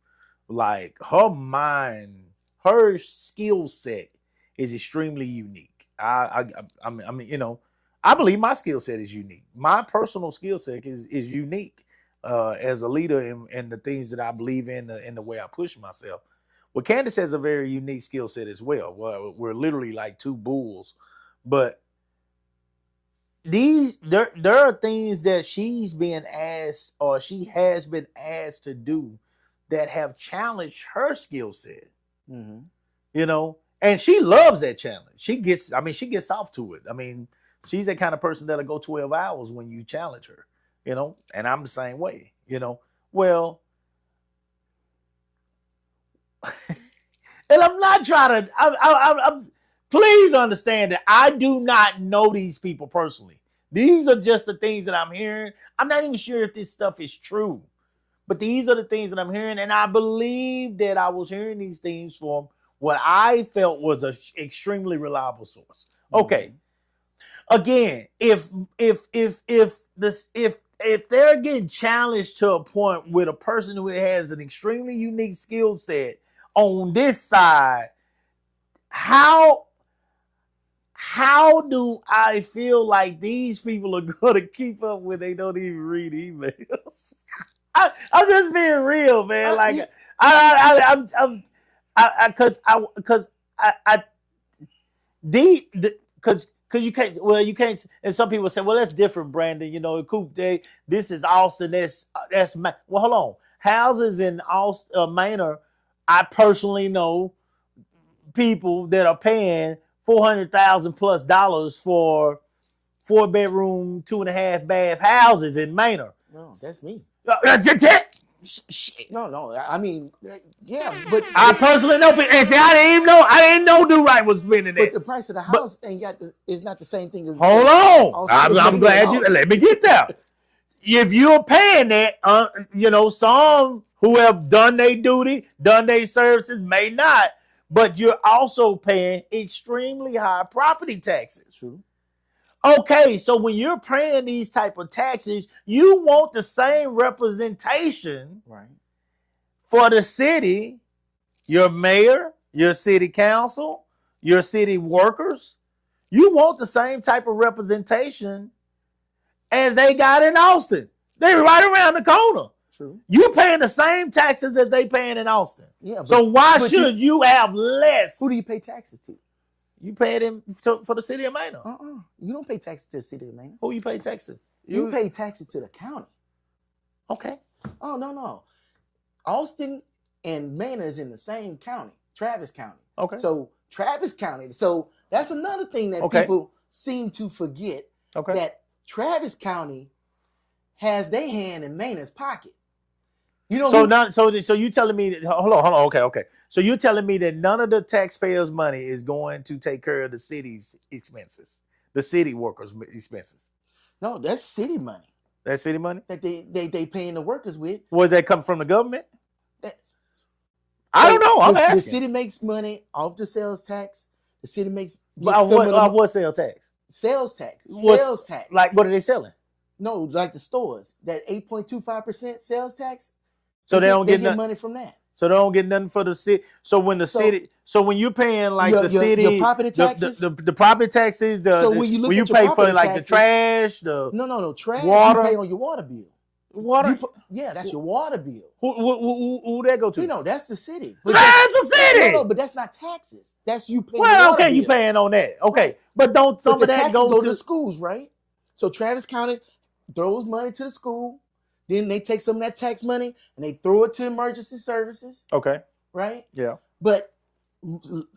like, her mind, her skill set is extremely unique. I mean, I believe my skill set is unique. My personal skill set is unique as a leader and the things that I believe in the way I push myself. Well, Candace has a very unique skill set as well. Well, we're literally like two bulls, but there are things that she's been asked, or she has been asked to do, that have challenged her skill set. And she loves that challenge. She gets off to it. I mean, she's that kind of person that'll go 12 hours when you challenge her, and I'm the same way, well, and I'm not trying to, I'm please understand that I do not know these people personally. These are just the things that I'm hearing. I'm not even sure if this stuff is true, but these are the things that I'm hearing. And I believe that I was hearing these things from what I felt was an extremely reliable source. Okay. Again, if they're getting challenged to a point with a person who has an extremely unique skill set on this side, how How do I feel like these people are going to keep up when they don't even read emails? I'm just being real, man. Like because I because you can't, and some people say, well, that's different, Brandon. You know, Coop Day, this is Austin, that's well, hold on. Houses in Austin, Manor, I personally know people that are paying $400,000+ for 4-bedroom, 2.5-bath houses in Manor. No, that's me. Shit. No. I mean, yeah, but I personally know, and see, I didn't know Do Right was spending but that. the price of the house is not the same thing as. Hold on, I'm glad you let me get there. If you're paying that, some who have done their duty, done their services may not, but you're also paying extremely high property taxes. True. Okay, so when you're paying these type of taxes, you want the same representation, right, for the city, your mayor, your city council, your city workers. You want the same type of representation as they got in Austin. They're right around the corner. True. You paying the same taxes that they paying in Austin. Yeah. So why should you have less? Who do you pay taxes to? You pay them for the city of Manor. You don't pay taxes to the city of Manor. Who you pay taxes? You pay taxes to the county. Okay. Oh, no. Austin and Manor is in the same county, Travis County. Okay. So Travis County. So that's another thing that people seem to forget. Okay. That Travis County has their hand in Manor's pocket. You know. So you telling me that, hold on. Okay. So you're telling me that none of the taxpayers' money is going to take care of the city's expenses, the city workers' expenses? No, that's city money. That's city money that they paying the workers with. Where that come from, the government? I don't know. I'm asking. The city makes money off the sales tax. The city makes what sales tax? Sales tax. Sales tax. Like what are they selling? No, like the stores. That 8.25% sales tax. So they don't get money from that. So they don't get nothing for the city. So when when you're paying like the city, your property taxes, the property taxes, when you pay for like taxes, the trash, no trash, water, you pay on your water bill. Water, that's your water bill. Who that go to? That's the city. But that's the city. No, but that's not taxes. That's you paying. Well, okay, you paying on that. Okay, right. But don't some of that go to the schools, right? So Travis County throws money to the school. Then they take some of that tax money and they throw it to emergency services. Okay. Right? Yeah. But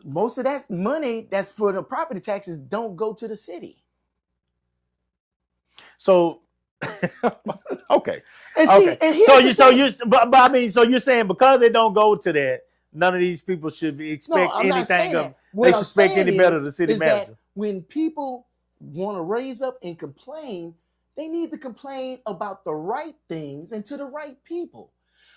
most of that money that's for the property taxes don't go to the city. So, okay. But I mean, so you're saying because it don't go to that, none of these people should expect anything of. They should expect any better of the city manager. That when people want to raise up and complain, they need to complain about the right things and to the right people.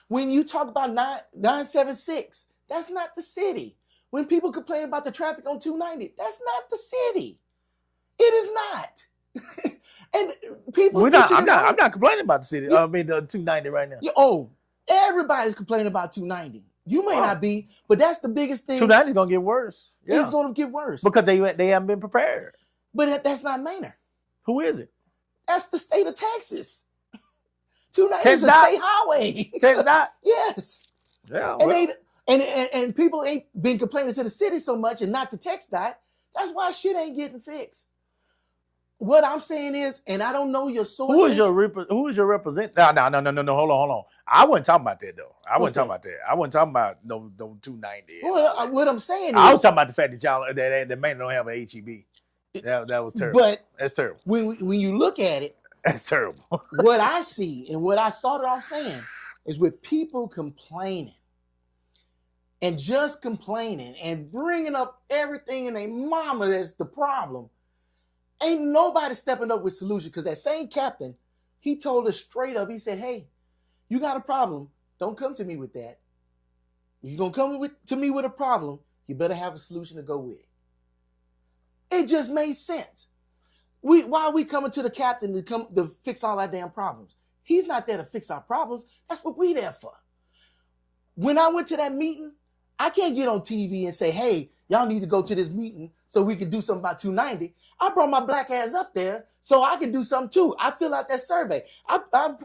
When you talk about 976, that's not the city. When people complain about the traffic on 290, that's not the city. It is not. And people. I'm not complaining about the city. I mean the 290 right now. Everybody's complaining about 290. You may not be, but that's the biggest thing. 290 is gonna get worse. Yeah. It's gonna get worse because they haven't been prepared. But that's not Manor. Who is it? That's the state of Texas. 290 is a state highway. Texas. Yes. Yeah. And people ain't been complaining to the city so much and not to TxDOT. That's why shit ain't getting fixed. What I'm saying is, and I don't know your sources. Who is your representative? No. Hold on. I wasn't talking about that though. I wasn't talking about no 290. Well, what I'm saying is, I was talking about the fact that y'all that Manor don't have an HEB. That was terrible. But that's terrible. When you look at it, that's terrible. What I see and what I started off saying is with people complaining and just complaining and bringing up everything in their mama that's the problem. Ain't nobody stepping up with solution because that same captain, he told us straight up, he said, hey, you got a problem. Don't come to me with that. If you're going to come to me with a problem, you better have a solution to go with it. It just made sense. Why are we coming to the captain to fix all our damn problems? He's not there to fix our problems. That's what we there for. When I went to that meeting, I can't get on TV and say, hey, y'all need to go to this meeting so we can do something about 290. I brought my black ass up there so I can do something too. I fill out that survey. I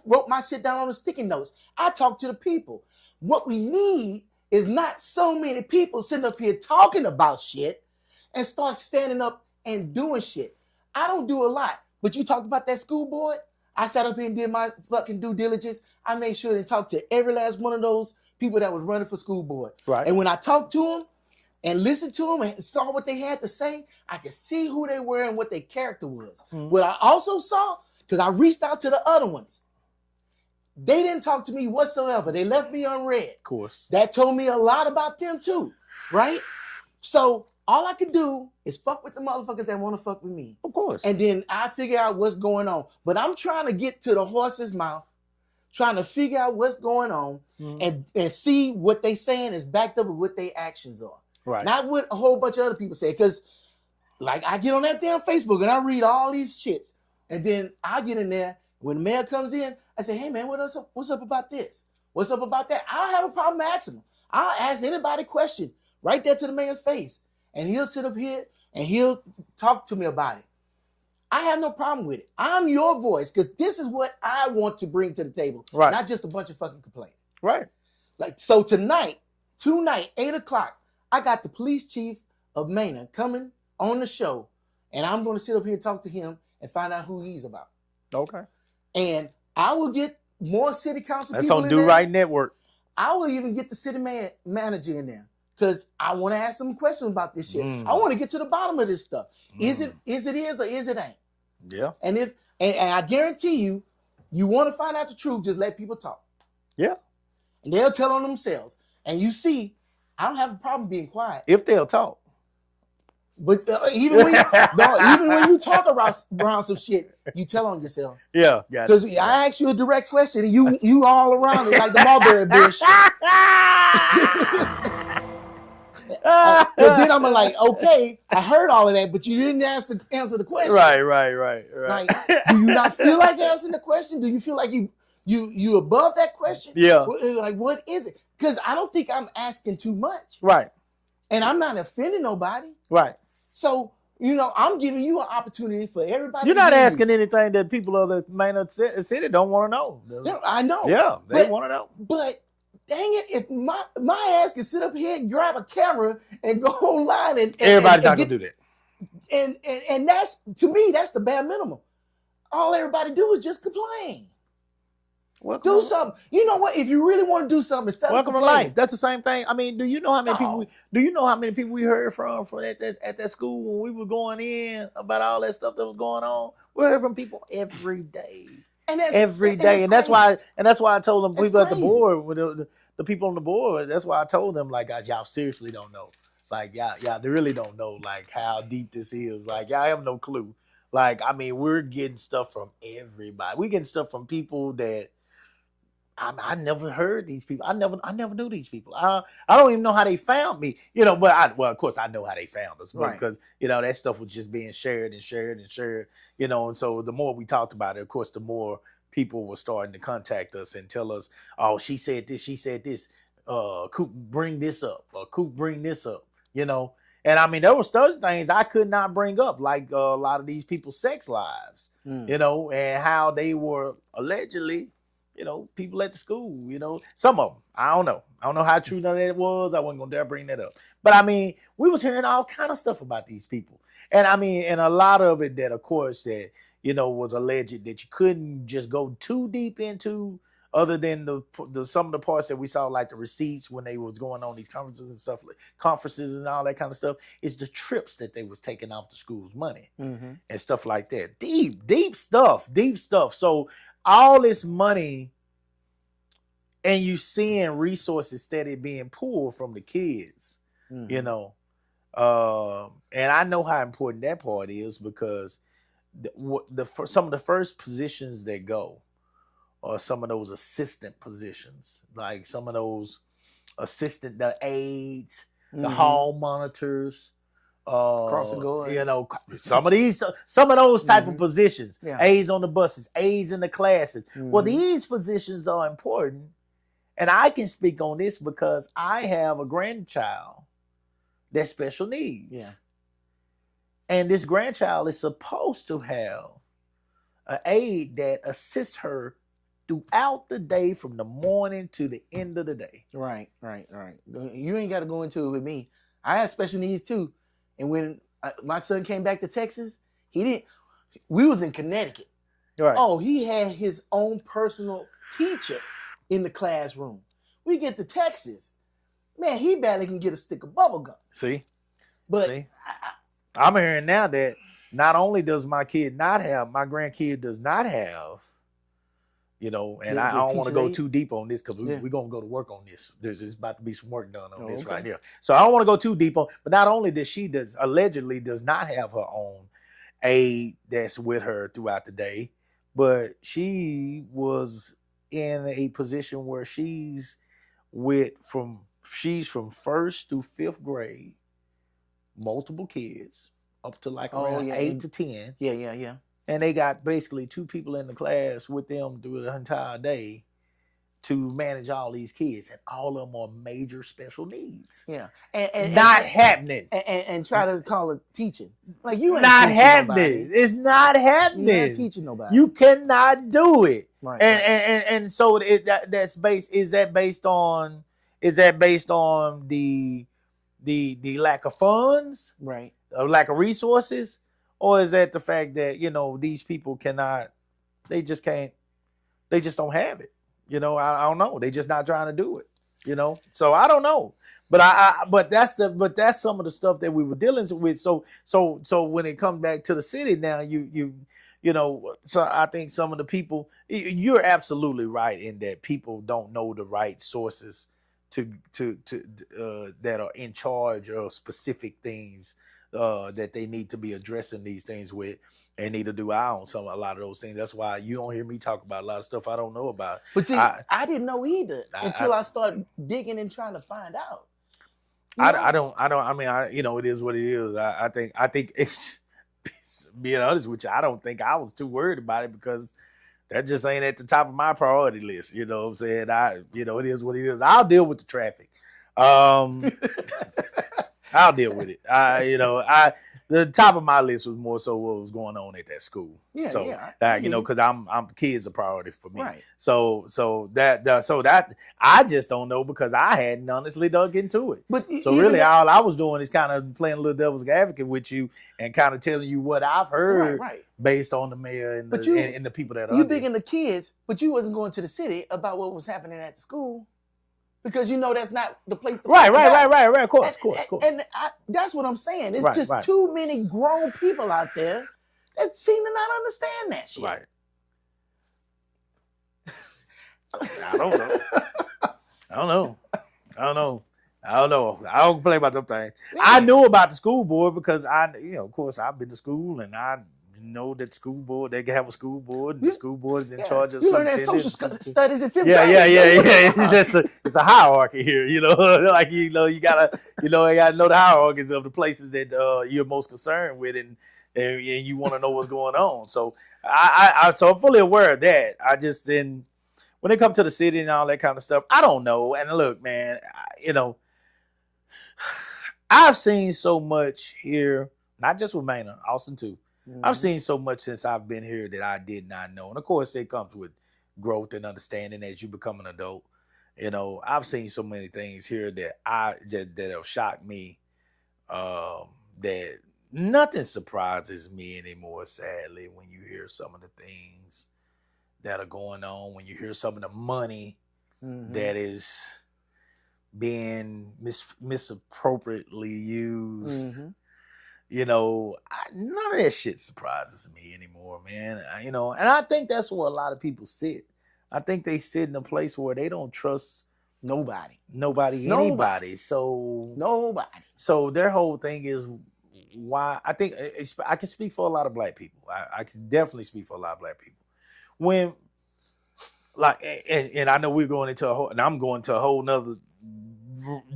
wrote my shit down on the sticky notes. I talked to the people. What we need is not so many people sitting up here talking about shit and start standing up and doing shit. I don't do a lot, but you talked about that school board. I sat up here and did my fucking due diligence. I made sure to talk to every last one of those people that was running for school board. Right. And when I talked to them and listened to them and saw what they had to say, I could see who they were and what their character was. Mhm. What I also saw, because I reached out to the other ones, they didn't talk to me whatsoever. They left me unread. Of course. That told me a lot about them too, right? So all I could do is fuck with the motherfuckers that want to fuck with me. Of course. And then I figure out what's going on. But I'm trying to get to the horse's mouth, trying to figure out what's going on and see what they saying is backed up with what their actions are. Right. Not what a whole bunch of other people say. Because like I get on that damn Facebook and I read all these shits. And then I get in there. When the mayor comes in, I say, hey man, what's up about this? What's up about that? I don't have a problem asking him. I'll ask anybody a question right there to the mayor's face. And he'll sit up here and he'll talk to me about it. I have no problem with it. I'm your voice because this is what I want to bring to the table. Right. Not just a bunch of fucking complaining. Right. Like, so tonight, 8 o'clock, I got the police chief of Maynard coming on the show. And I'm going to sit up here and talk to him and find out who he's about. Okay. And I will get more city council That's people on in Do there. Right Network. I will even get the city manager in there because I want to ask them questions about this shit. I want to get to the bottom of this stuff. Is it or is it ain't? Yeah. And I guarantee you want to find out the truth, just let people talk. Yeah. And they'll tell on themselves. And you see, I don't have a problem being quiet. If they'll talk. But even when you talk around some shit, you tell on yourself. Yeah. Because I asked you a direct question, and you all around it like the mulberry bush. But then I'm like, okay, I heard all of that, but you didn't answer the question. Right. Like, do you not feel like answering the question? Do you feel like you above that question? Yeah. Like, what is it? Because I don't think I'm asking too much. Right. And I'm not offending nobody. Right. So, I'm giving you an opportunity for everybody. You're not asking anything that people of the Maynard City don't want to know. Yeah, I know. Yeah, they want to know. But dang it, if my ass can sit up here and grab a camera and go online and everybody's not gonna do that. And that's, to me, that's the bare minimum. All everybody do is just complain. Do something. You know what? If you really want to do something, instead of Welcome to life. That's the same thing. I mean, do you know how many people? No. Do you know how many people we heard from at that school when we were going in about all that stuff that was going on? We heard from people every day, and that's why I told them people at the board, with the people on the board. That's why I told them, like, guys, y'all seriously don't know. Like, y'all they really don't know, like, how deep this is. Like, y'all have no clue. Like, I mean, we're getting stuff from everybody. We're getting stuff from people that. I never heard these people. I never knew these people. I don't even know how they found me. But of course I know how they found us, Right. Because that stuff was just being shared. And so the more we talked about it, of course, the more people were starting to contact us and tell us, "Oh, she said this. Coop, bring this up. Or Coop, bring this up." And I mean, there were certain things I could not bring up, like a lot of these people's sex lives, and how they were allegedly. People at the school, some of them. I don't know how true none of that was. I wasn't going to dare bring that up. But I mean, we was hearing all kind of stuff about these people. And I mean, and a lot of it that, of course, that, was alleged that you couldn't just go too deep into, other than the some of the parts that we saw, like the receipts when they was going on these conferences and stuff, like conferences and all that kind of stuff, is the trips that they was taking off the school's money and stuff like that. Deep stuff. So all this money, and you seeing resources steady being pulled from the kids, and I know how important that part is, because some of the first positions that go are some of those assistant positions, like some of those the aides, the hall monitors, crossing guards. Some of those type of positions, aides on the buses, aides in the classes. Well, these positions are important, and I can speak on this because I have a grandchild that special needs. Yeah. And this grandchild is supposed to have an aide that assists her throughout the day from the morning to the end of the day. Right. You ain't got to go into it with me. I had special needs too. And when my son came back to Texas, we was in Connecticut. Right. Oh, he had his own personal teacher in the classroom. We get to Texas, man, he barely can get a stick of bubble gum. See? But See? I'm hearing now that not only does my grandkid does not have, and I don't want to go too deep on this because we're going to go to work on this. There's about to be some work done on this right here. So I don't want to go too deep on, but not only does she allegedly does not have her own aide that's with her throughout the day, but she was in a position where she's from first through fifth grade, multiple kids up to like around 8 to 10. Yeah. And they got basically 2 people in the class with them through the entire day to manage all these kids, and all of them are major special needs. Yeah, happening. And try to call it teaching. Like you ain't not happening. Nobody. It's not happening. You're not teaching nobody. You cannot do it. Right. And so that's based. Is that based on the lack of funds? Right. Lack of resources? Or is that the fact that, these people they just don't have it. I don't know. They just not trying to do it, So I don't know. But that's some of the stuff that we were dealing with. So when it comes back to the city now, so I think some of the people, you're absolutely right in that people don't know the right sources to that are in charge of specific things that they need to be addressing these things with, and need to do a lot of those things. That's why you don't hear me talk about a lot of stuff I don't know about. But see, I didn't know either until I started digging and trying to find out. It is what it is. I think it's being honest with you, I don't think I was too worried about it because that just ain't at the top of my priority list. You know what I'm saying? It is what it is. I'll deal with the traffic. I'll deal with it. The top of my list was more so what was going on at that school. Yeah, so yeah. Because I'm kids a priority for me. Right. So that I just don't know because I hadn't honestly dug into it. But so really, all I was doing is kind of playing a little devil's advocate with you and kind of telling you what I've heard based on the mayor and the people that are. You big into kids, but you wasn't going to the city about what was happening at the school. Because that's not the place to Right. Of course. And that's what I'm saying. It's just too many grown people out there that seem to not understand that shit. Right. I don't know. I don't complain about them things. Yeah. I knew about the school board because of course, I've been to school and I know that school board, they can have a school board, and the school board is in charge of you learn that social studies in 5th grade. Yeah. It's a hierarchy here, like you gotta know the hierarchies of the places that you're most concerned with, and you want to know what's going on. So I'm fully aware of that. I just didn't, when it comes to the city and all that kind of stuff, I don't know. And look, man, I've seen so much here, not just with Maynard, Austin too. Mm-hmm. I've seen so much since I've been here that I did not know. And of course, it comes with growth and understanding as you become an adult. I've seen so many things here that that have shocked me. That nothing surprises me anymore, sadly, when you hear some of the things that are going on, when you hear some of the money that is being misappropriately used. Mm-hmm. None of that shit surprises me anymore, man. And I think that's where a lot of people sit. I think they sit in a place where they don't trust nobody, anybody. So nobody. So their whole thing is why. I think I can speak for a lot of black people. I can definitely speak for a lot of black people. When, and I know we're going into and I'm going to a whole nother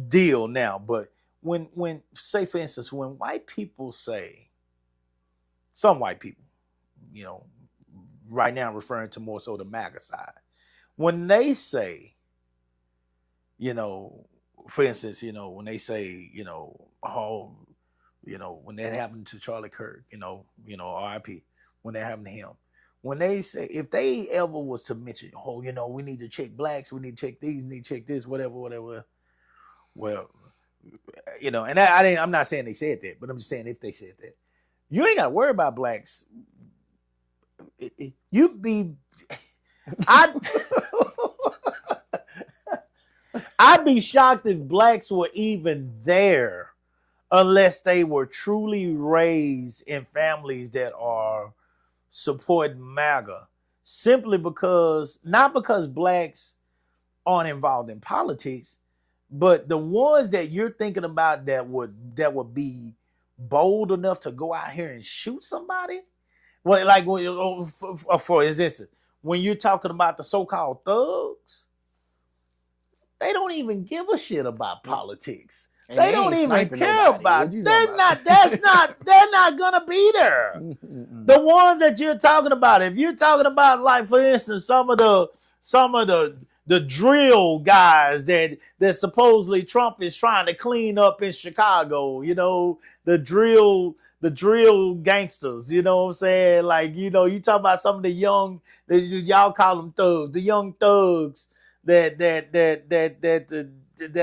deal now, but. When say for instance, when white people say, some white people, right now referring to more so the MAGA side, when they say, for instance, when they say, oh, when that happened to Charlie Kirk, RIP, when that happened to him. When they say, if they ever was to mention, oh, we need to check blacks, we need to check these, we need to check this, whatever. Well, and I'm not saying they said that, but I'm just saying if they said that, you ain't got to worry about blacks. You'd be, I'd be shocked if blacks were even there unless they were truly raised in families that are supporting MAGA, simply because, not because blacks aren't involved in politics, but the ones that you're thinking about that would be bold enough to go out here and shoot somebody. Well, like for instance, when you're talking about the so-called thugs, they don't even give a shit about politics. And they don't even care nobody. about. They're not gonna be there. The ones that you're talking about, if you're talking about, like, for instance, some of the drill guys that supposedly Trump is trying to clean up in Chicago, the drill gangsters, you know what I'm saying? Like, you talk about some of the young, y'all call them thugs, the young thugs that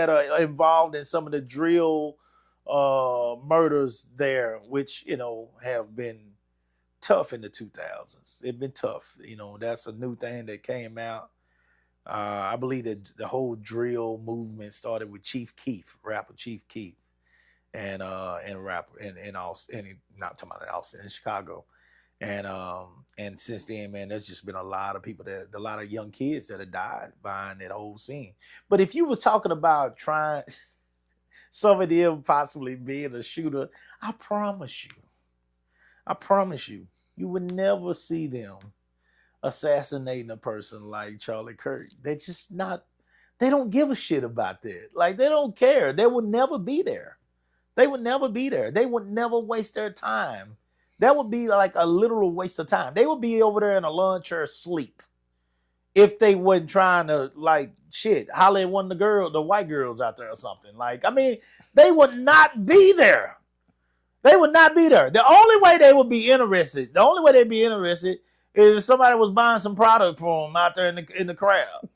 are involved in some of the drill murders there, which have been tough in the 2000s. It's been tough. That's a new thing that came out. I believe that the whole drill movement started with Chief Keef, rapper Chief Keef, and rapper in Austin, and not talking about Austin, in Chicago. And since then, man, there's just been a lot of young kids that have died behind that whole scene. But if you were talking about trying some of them possibly being a shooter, I promise you, you would never see them assassinating a person like Charlie Kirk. They don't give a shit about that. Like, they don't care. They would never be there. They would never waste their time. That would be like a literal waste of time. They would be over there in a lawn chair asleep if they wasn't trying to, like, holler at one of the white girls out there or something. Like, I mean, they would not be there. They would not be there. The only way they'd be interested is if somebody was buying some product for them out there in the crowd.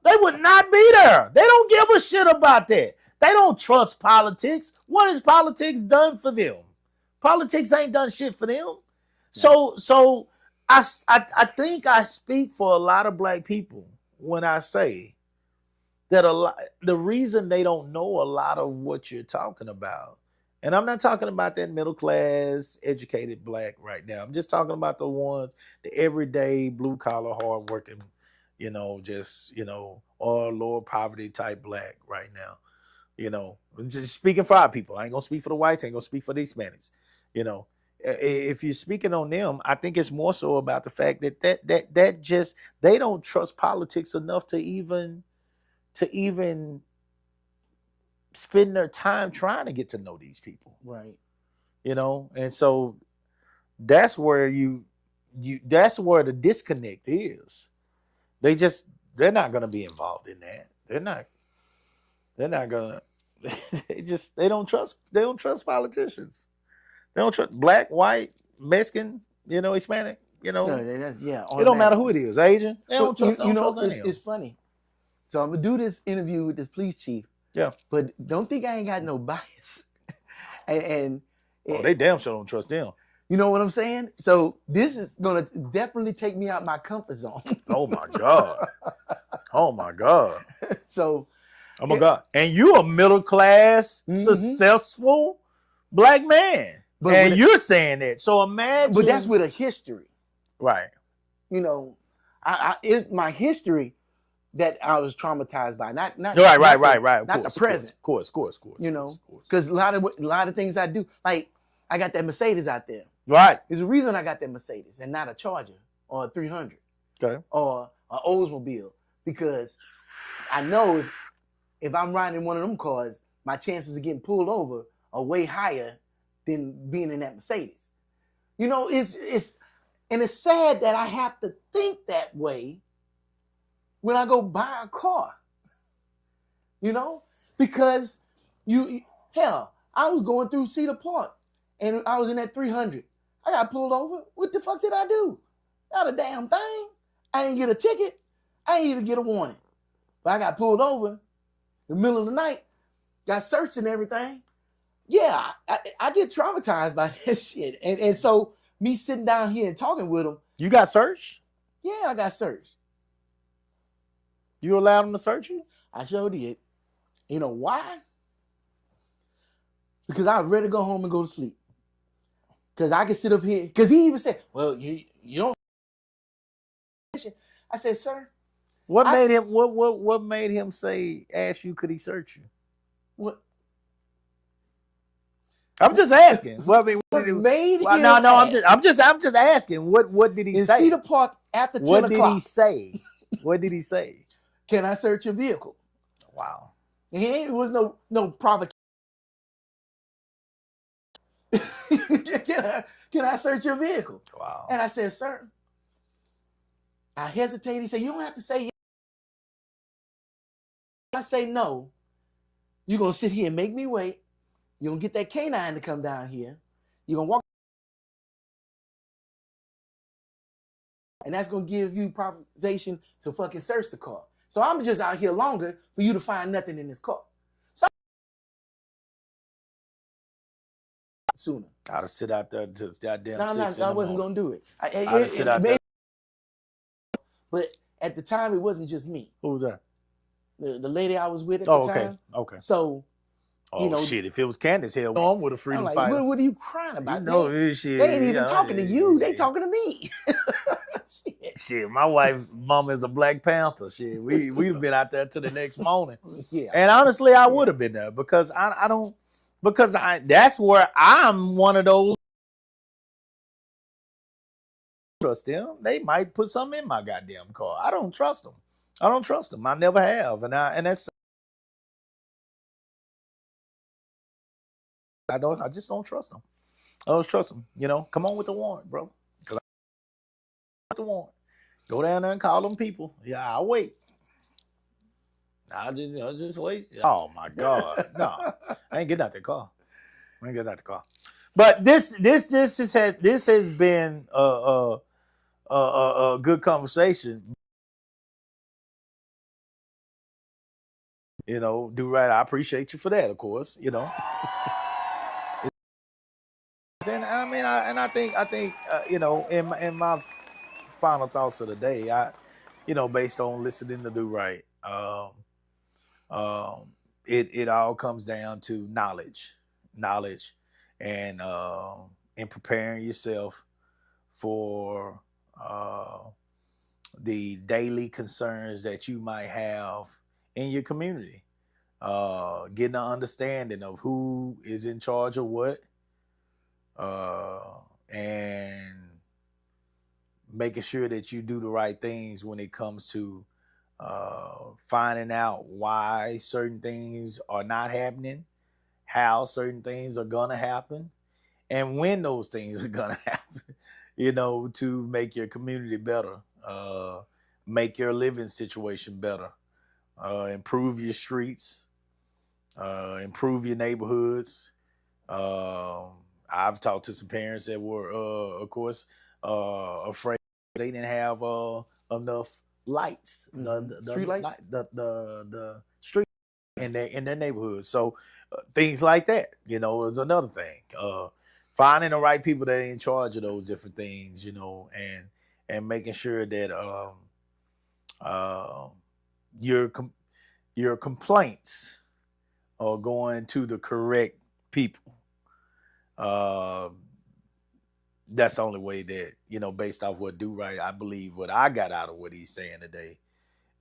They would not be there. They don't give a shit about that. They don't trust politics. What has politics done for them? Politics ain't done shit for them. So I think I speak for a lot of black people when I say that the reason they don't know a lot of what you're talking about, and I'm not talking about that middle class educated black right now. I'm just talking about the ones, the everyday blue collar hard working, or lower poverty type black right now. I'm just speaking for our people. I ain't gonna speak for the whites. I ain't gonna speak for the Hispanics. If you're speaking on them, I think it's more so about the fact that just they don't trust politics enough to even spend their time trying to get to know these people. Right. And so that's where that's where the disconnect is. They're not gonna be involved in that. They're not gonna they don't trust politicians. They don't trust black, white, Mexican, Hispanic, No, it don't matter who it is, Asian. They don't trust. It's funny. So I'm gonna do this interview with this police chief. Yeah. But don't think I ain't got no bias. and they damn sure don't trust them. You know what I'm saying? So this is gonna definitely take me out my comfort zone. Oh my God. Oh my God. So oh my God. And you a middle class, successful black man. And you're saying that. So imagine. But that's with a history. Right. It's my history that I was traumatized by. Not right. Not the present. Of course. Because a lot of things I do, like I got that Mercedes out there. Right. There's a reason I got that Mercedes and not a Charger or a 300. Okay. Or an Oldsmobile, because I know if I'm riding one of them cars, my chances of getting pulled over are way higher than being in that Mercedes. It's sad that I have to think that way when I go buy a car. Because Hell, I was going through Cedar Park, and I was in that 300. I got pulled over. What the fuck did I do? Not a damn thing. I didn't get a ticket. I didn't even get a warning. But I got pulled over in the middle of the night, got searched and everything. Yeah, I get traumatized by that shit. And so me sitting down here and talking with him. You got searched? Yeah, I got searched. You allowed them to search you? I sure did. You know why? Because I was ready to go home and go to sleep. Because I could sit up here. Because he even said, well, you don't. I said, sir. What made him say, ask you, could he search you? What? I'm just asking. Well, I mean, What made him I'm just asking. What did he in say? Cedar Park after 10 what o'clock. Did he say? What did he say? Can I search your vehicle? Wow. And it was no provocation. Can I search your vehicle? Wow. And I said, sir. I hesitated. He said, you don't have to say yes. I say no. You're going to sit here and make me wait. You're going to get that canine to come down here. You're going to walk. And that's going to give you authorization to fucking search the car. So I'm just out here longer for you to find nothing in this car. So sooner. I'd have sit out there till goddamn No, 6 I wasn't going to do it. I'd have sit out there. But at the time, it wasn't just me. Who was that? The lady I was with at the time. Okay. So, shit, if it was Candace, hell, I'm with a freedom like, fighter. What are you crying about? Shit, they ain't even talking to you. They talking to me. Shit, my wife's mom is a Black Panther. Shit, we've been out there till the next morning. Yeah. And honestly, I would have been there because I don't, because that's where I'm one of those. Trust them. They might put something in my goddamn car. I don't trust them. I never have, and that's. I just don't trust them. I don't trust them. You know, come on with the warrant, bro. Because I the warrant. Go down there and call them people. Yeah, I'll wait. I'll just wait. Oh my God, no, I ain't getting out the car. But this has been a good conversation. You know, do right. I appreciate you for that, of course. You know. And I mean, I think you know, in my final thoughts of the day, based on listening to Do Right, it all comes down to knowledge, and preparing yourself for the daily concerns that you might have in your community, getting an understanding of who is in charge of what, and making sure that you do the right things when it comes to finding out why certain things are not happening, how certain things are gonna happen, and when those things are gonna happen, you know, to make your community better, make your living situation better, improve your streets, improve your neighborhoods. I've talked to some parents that were, of course, afraid they didn't have enough lights, street lights, the street in their neighborhood. So things like that, you know, is another thing. Finding the right people that are in charge of those different things, you know, and making sure that your complaints are going to the correct people. That's the only way that, you know, based off what Do Right, I believe what I got out of what he's saying today.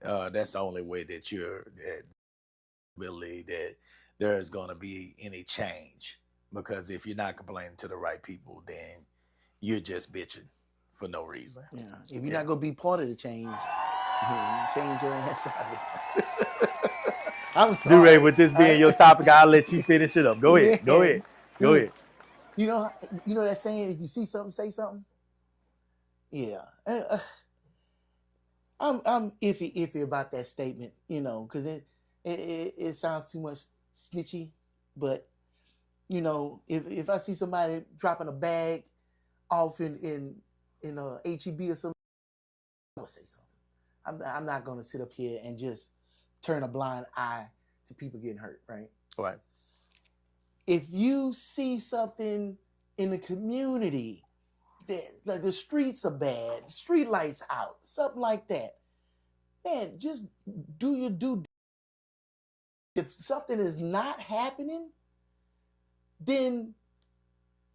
That's the only way that that there's going to be any change. Because if you're not complaining to the right people, then you're just bitching for no reason. Yeah. If you're not going to be part of the change, change your ass out of it. I'm sorry. Do Ray, with this being your topic, I'll let you finish it up. Go ahead. Go ahead. You know that saying, if you see something, say something? Yeah. I'm iffy about that statement, you know, because it sounds too much snitchy, but You know, if I see somebody dropping a bag off in a HEB or something, I would say something. I'm not going to sit up here and just turn a blind eye to people getting hurt, right? Right. If you see something in the community that like the streets are bad, street lights out, something like that, man, just do your due. If something is not happening, then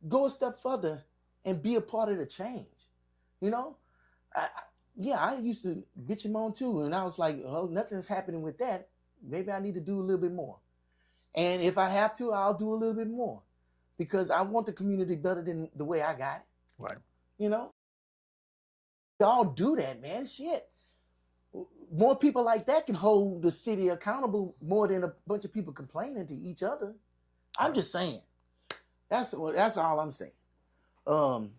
go a step further and be a part of the change. You know, I used to bitch and moan too, and I was like, oh, nothing's happening with that. Maybe I need to do a little bit more. And if I have to, I'll do a little bit more because I want the community better than the way I got it. Right. You know, y'all do that, man. Shit. More people like that can hold the city accountable more than a bunch of people complaining to each other. I'm just saying. That's all I'm saying. All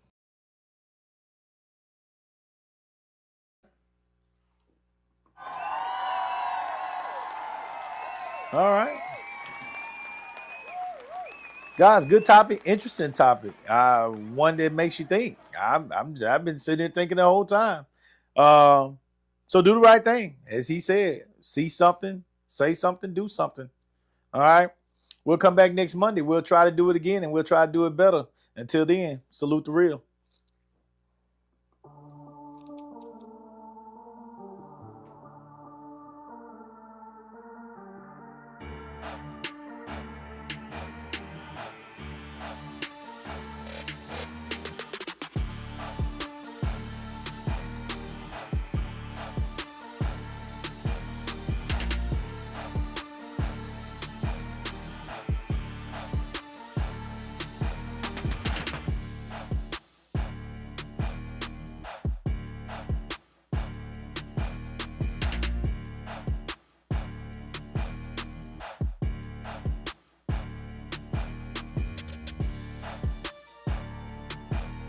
right. Guys, good topic, interesting topic. One that makes you think. I've been sitting here thinking the whole time. So do the right thing, as he said. See something, say something, do something. All right. We'll come back next Monday. We'll try to do it again, and we'll try to do it better. Until then, salute the real.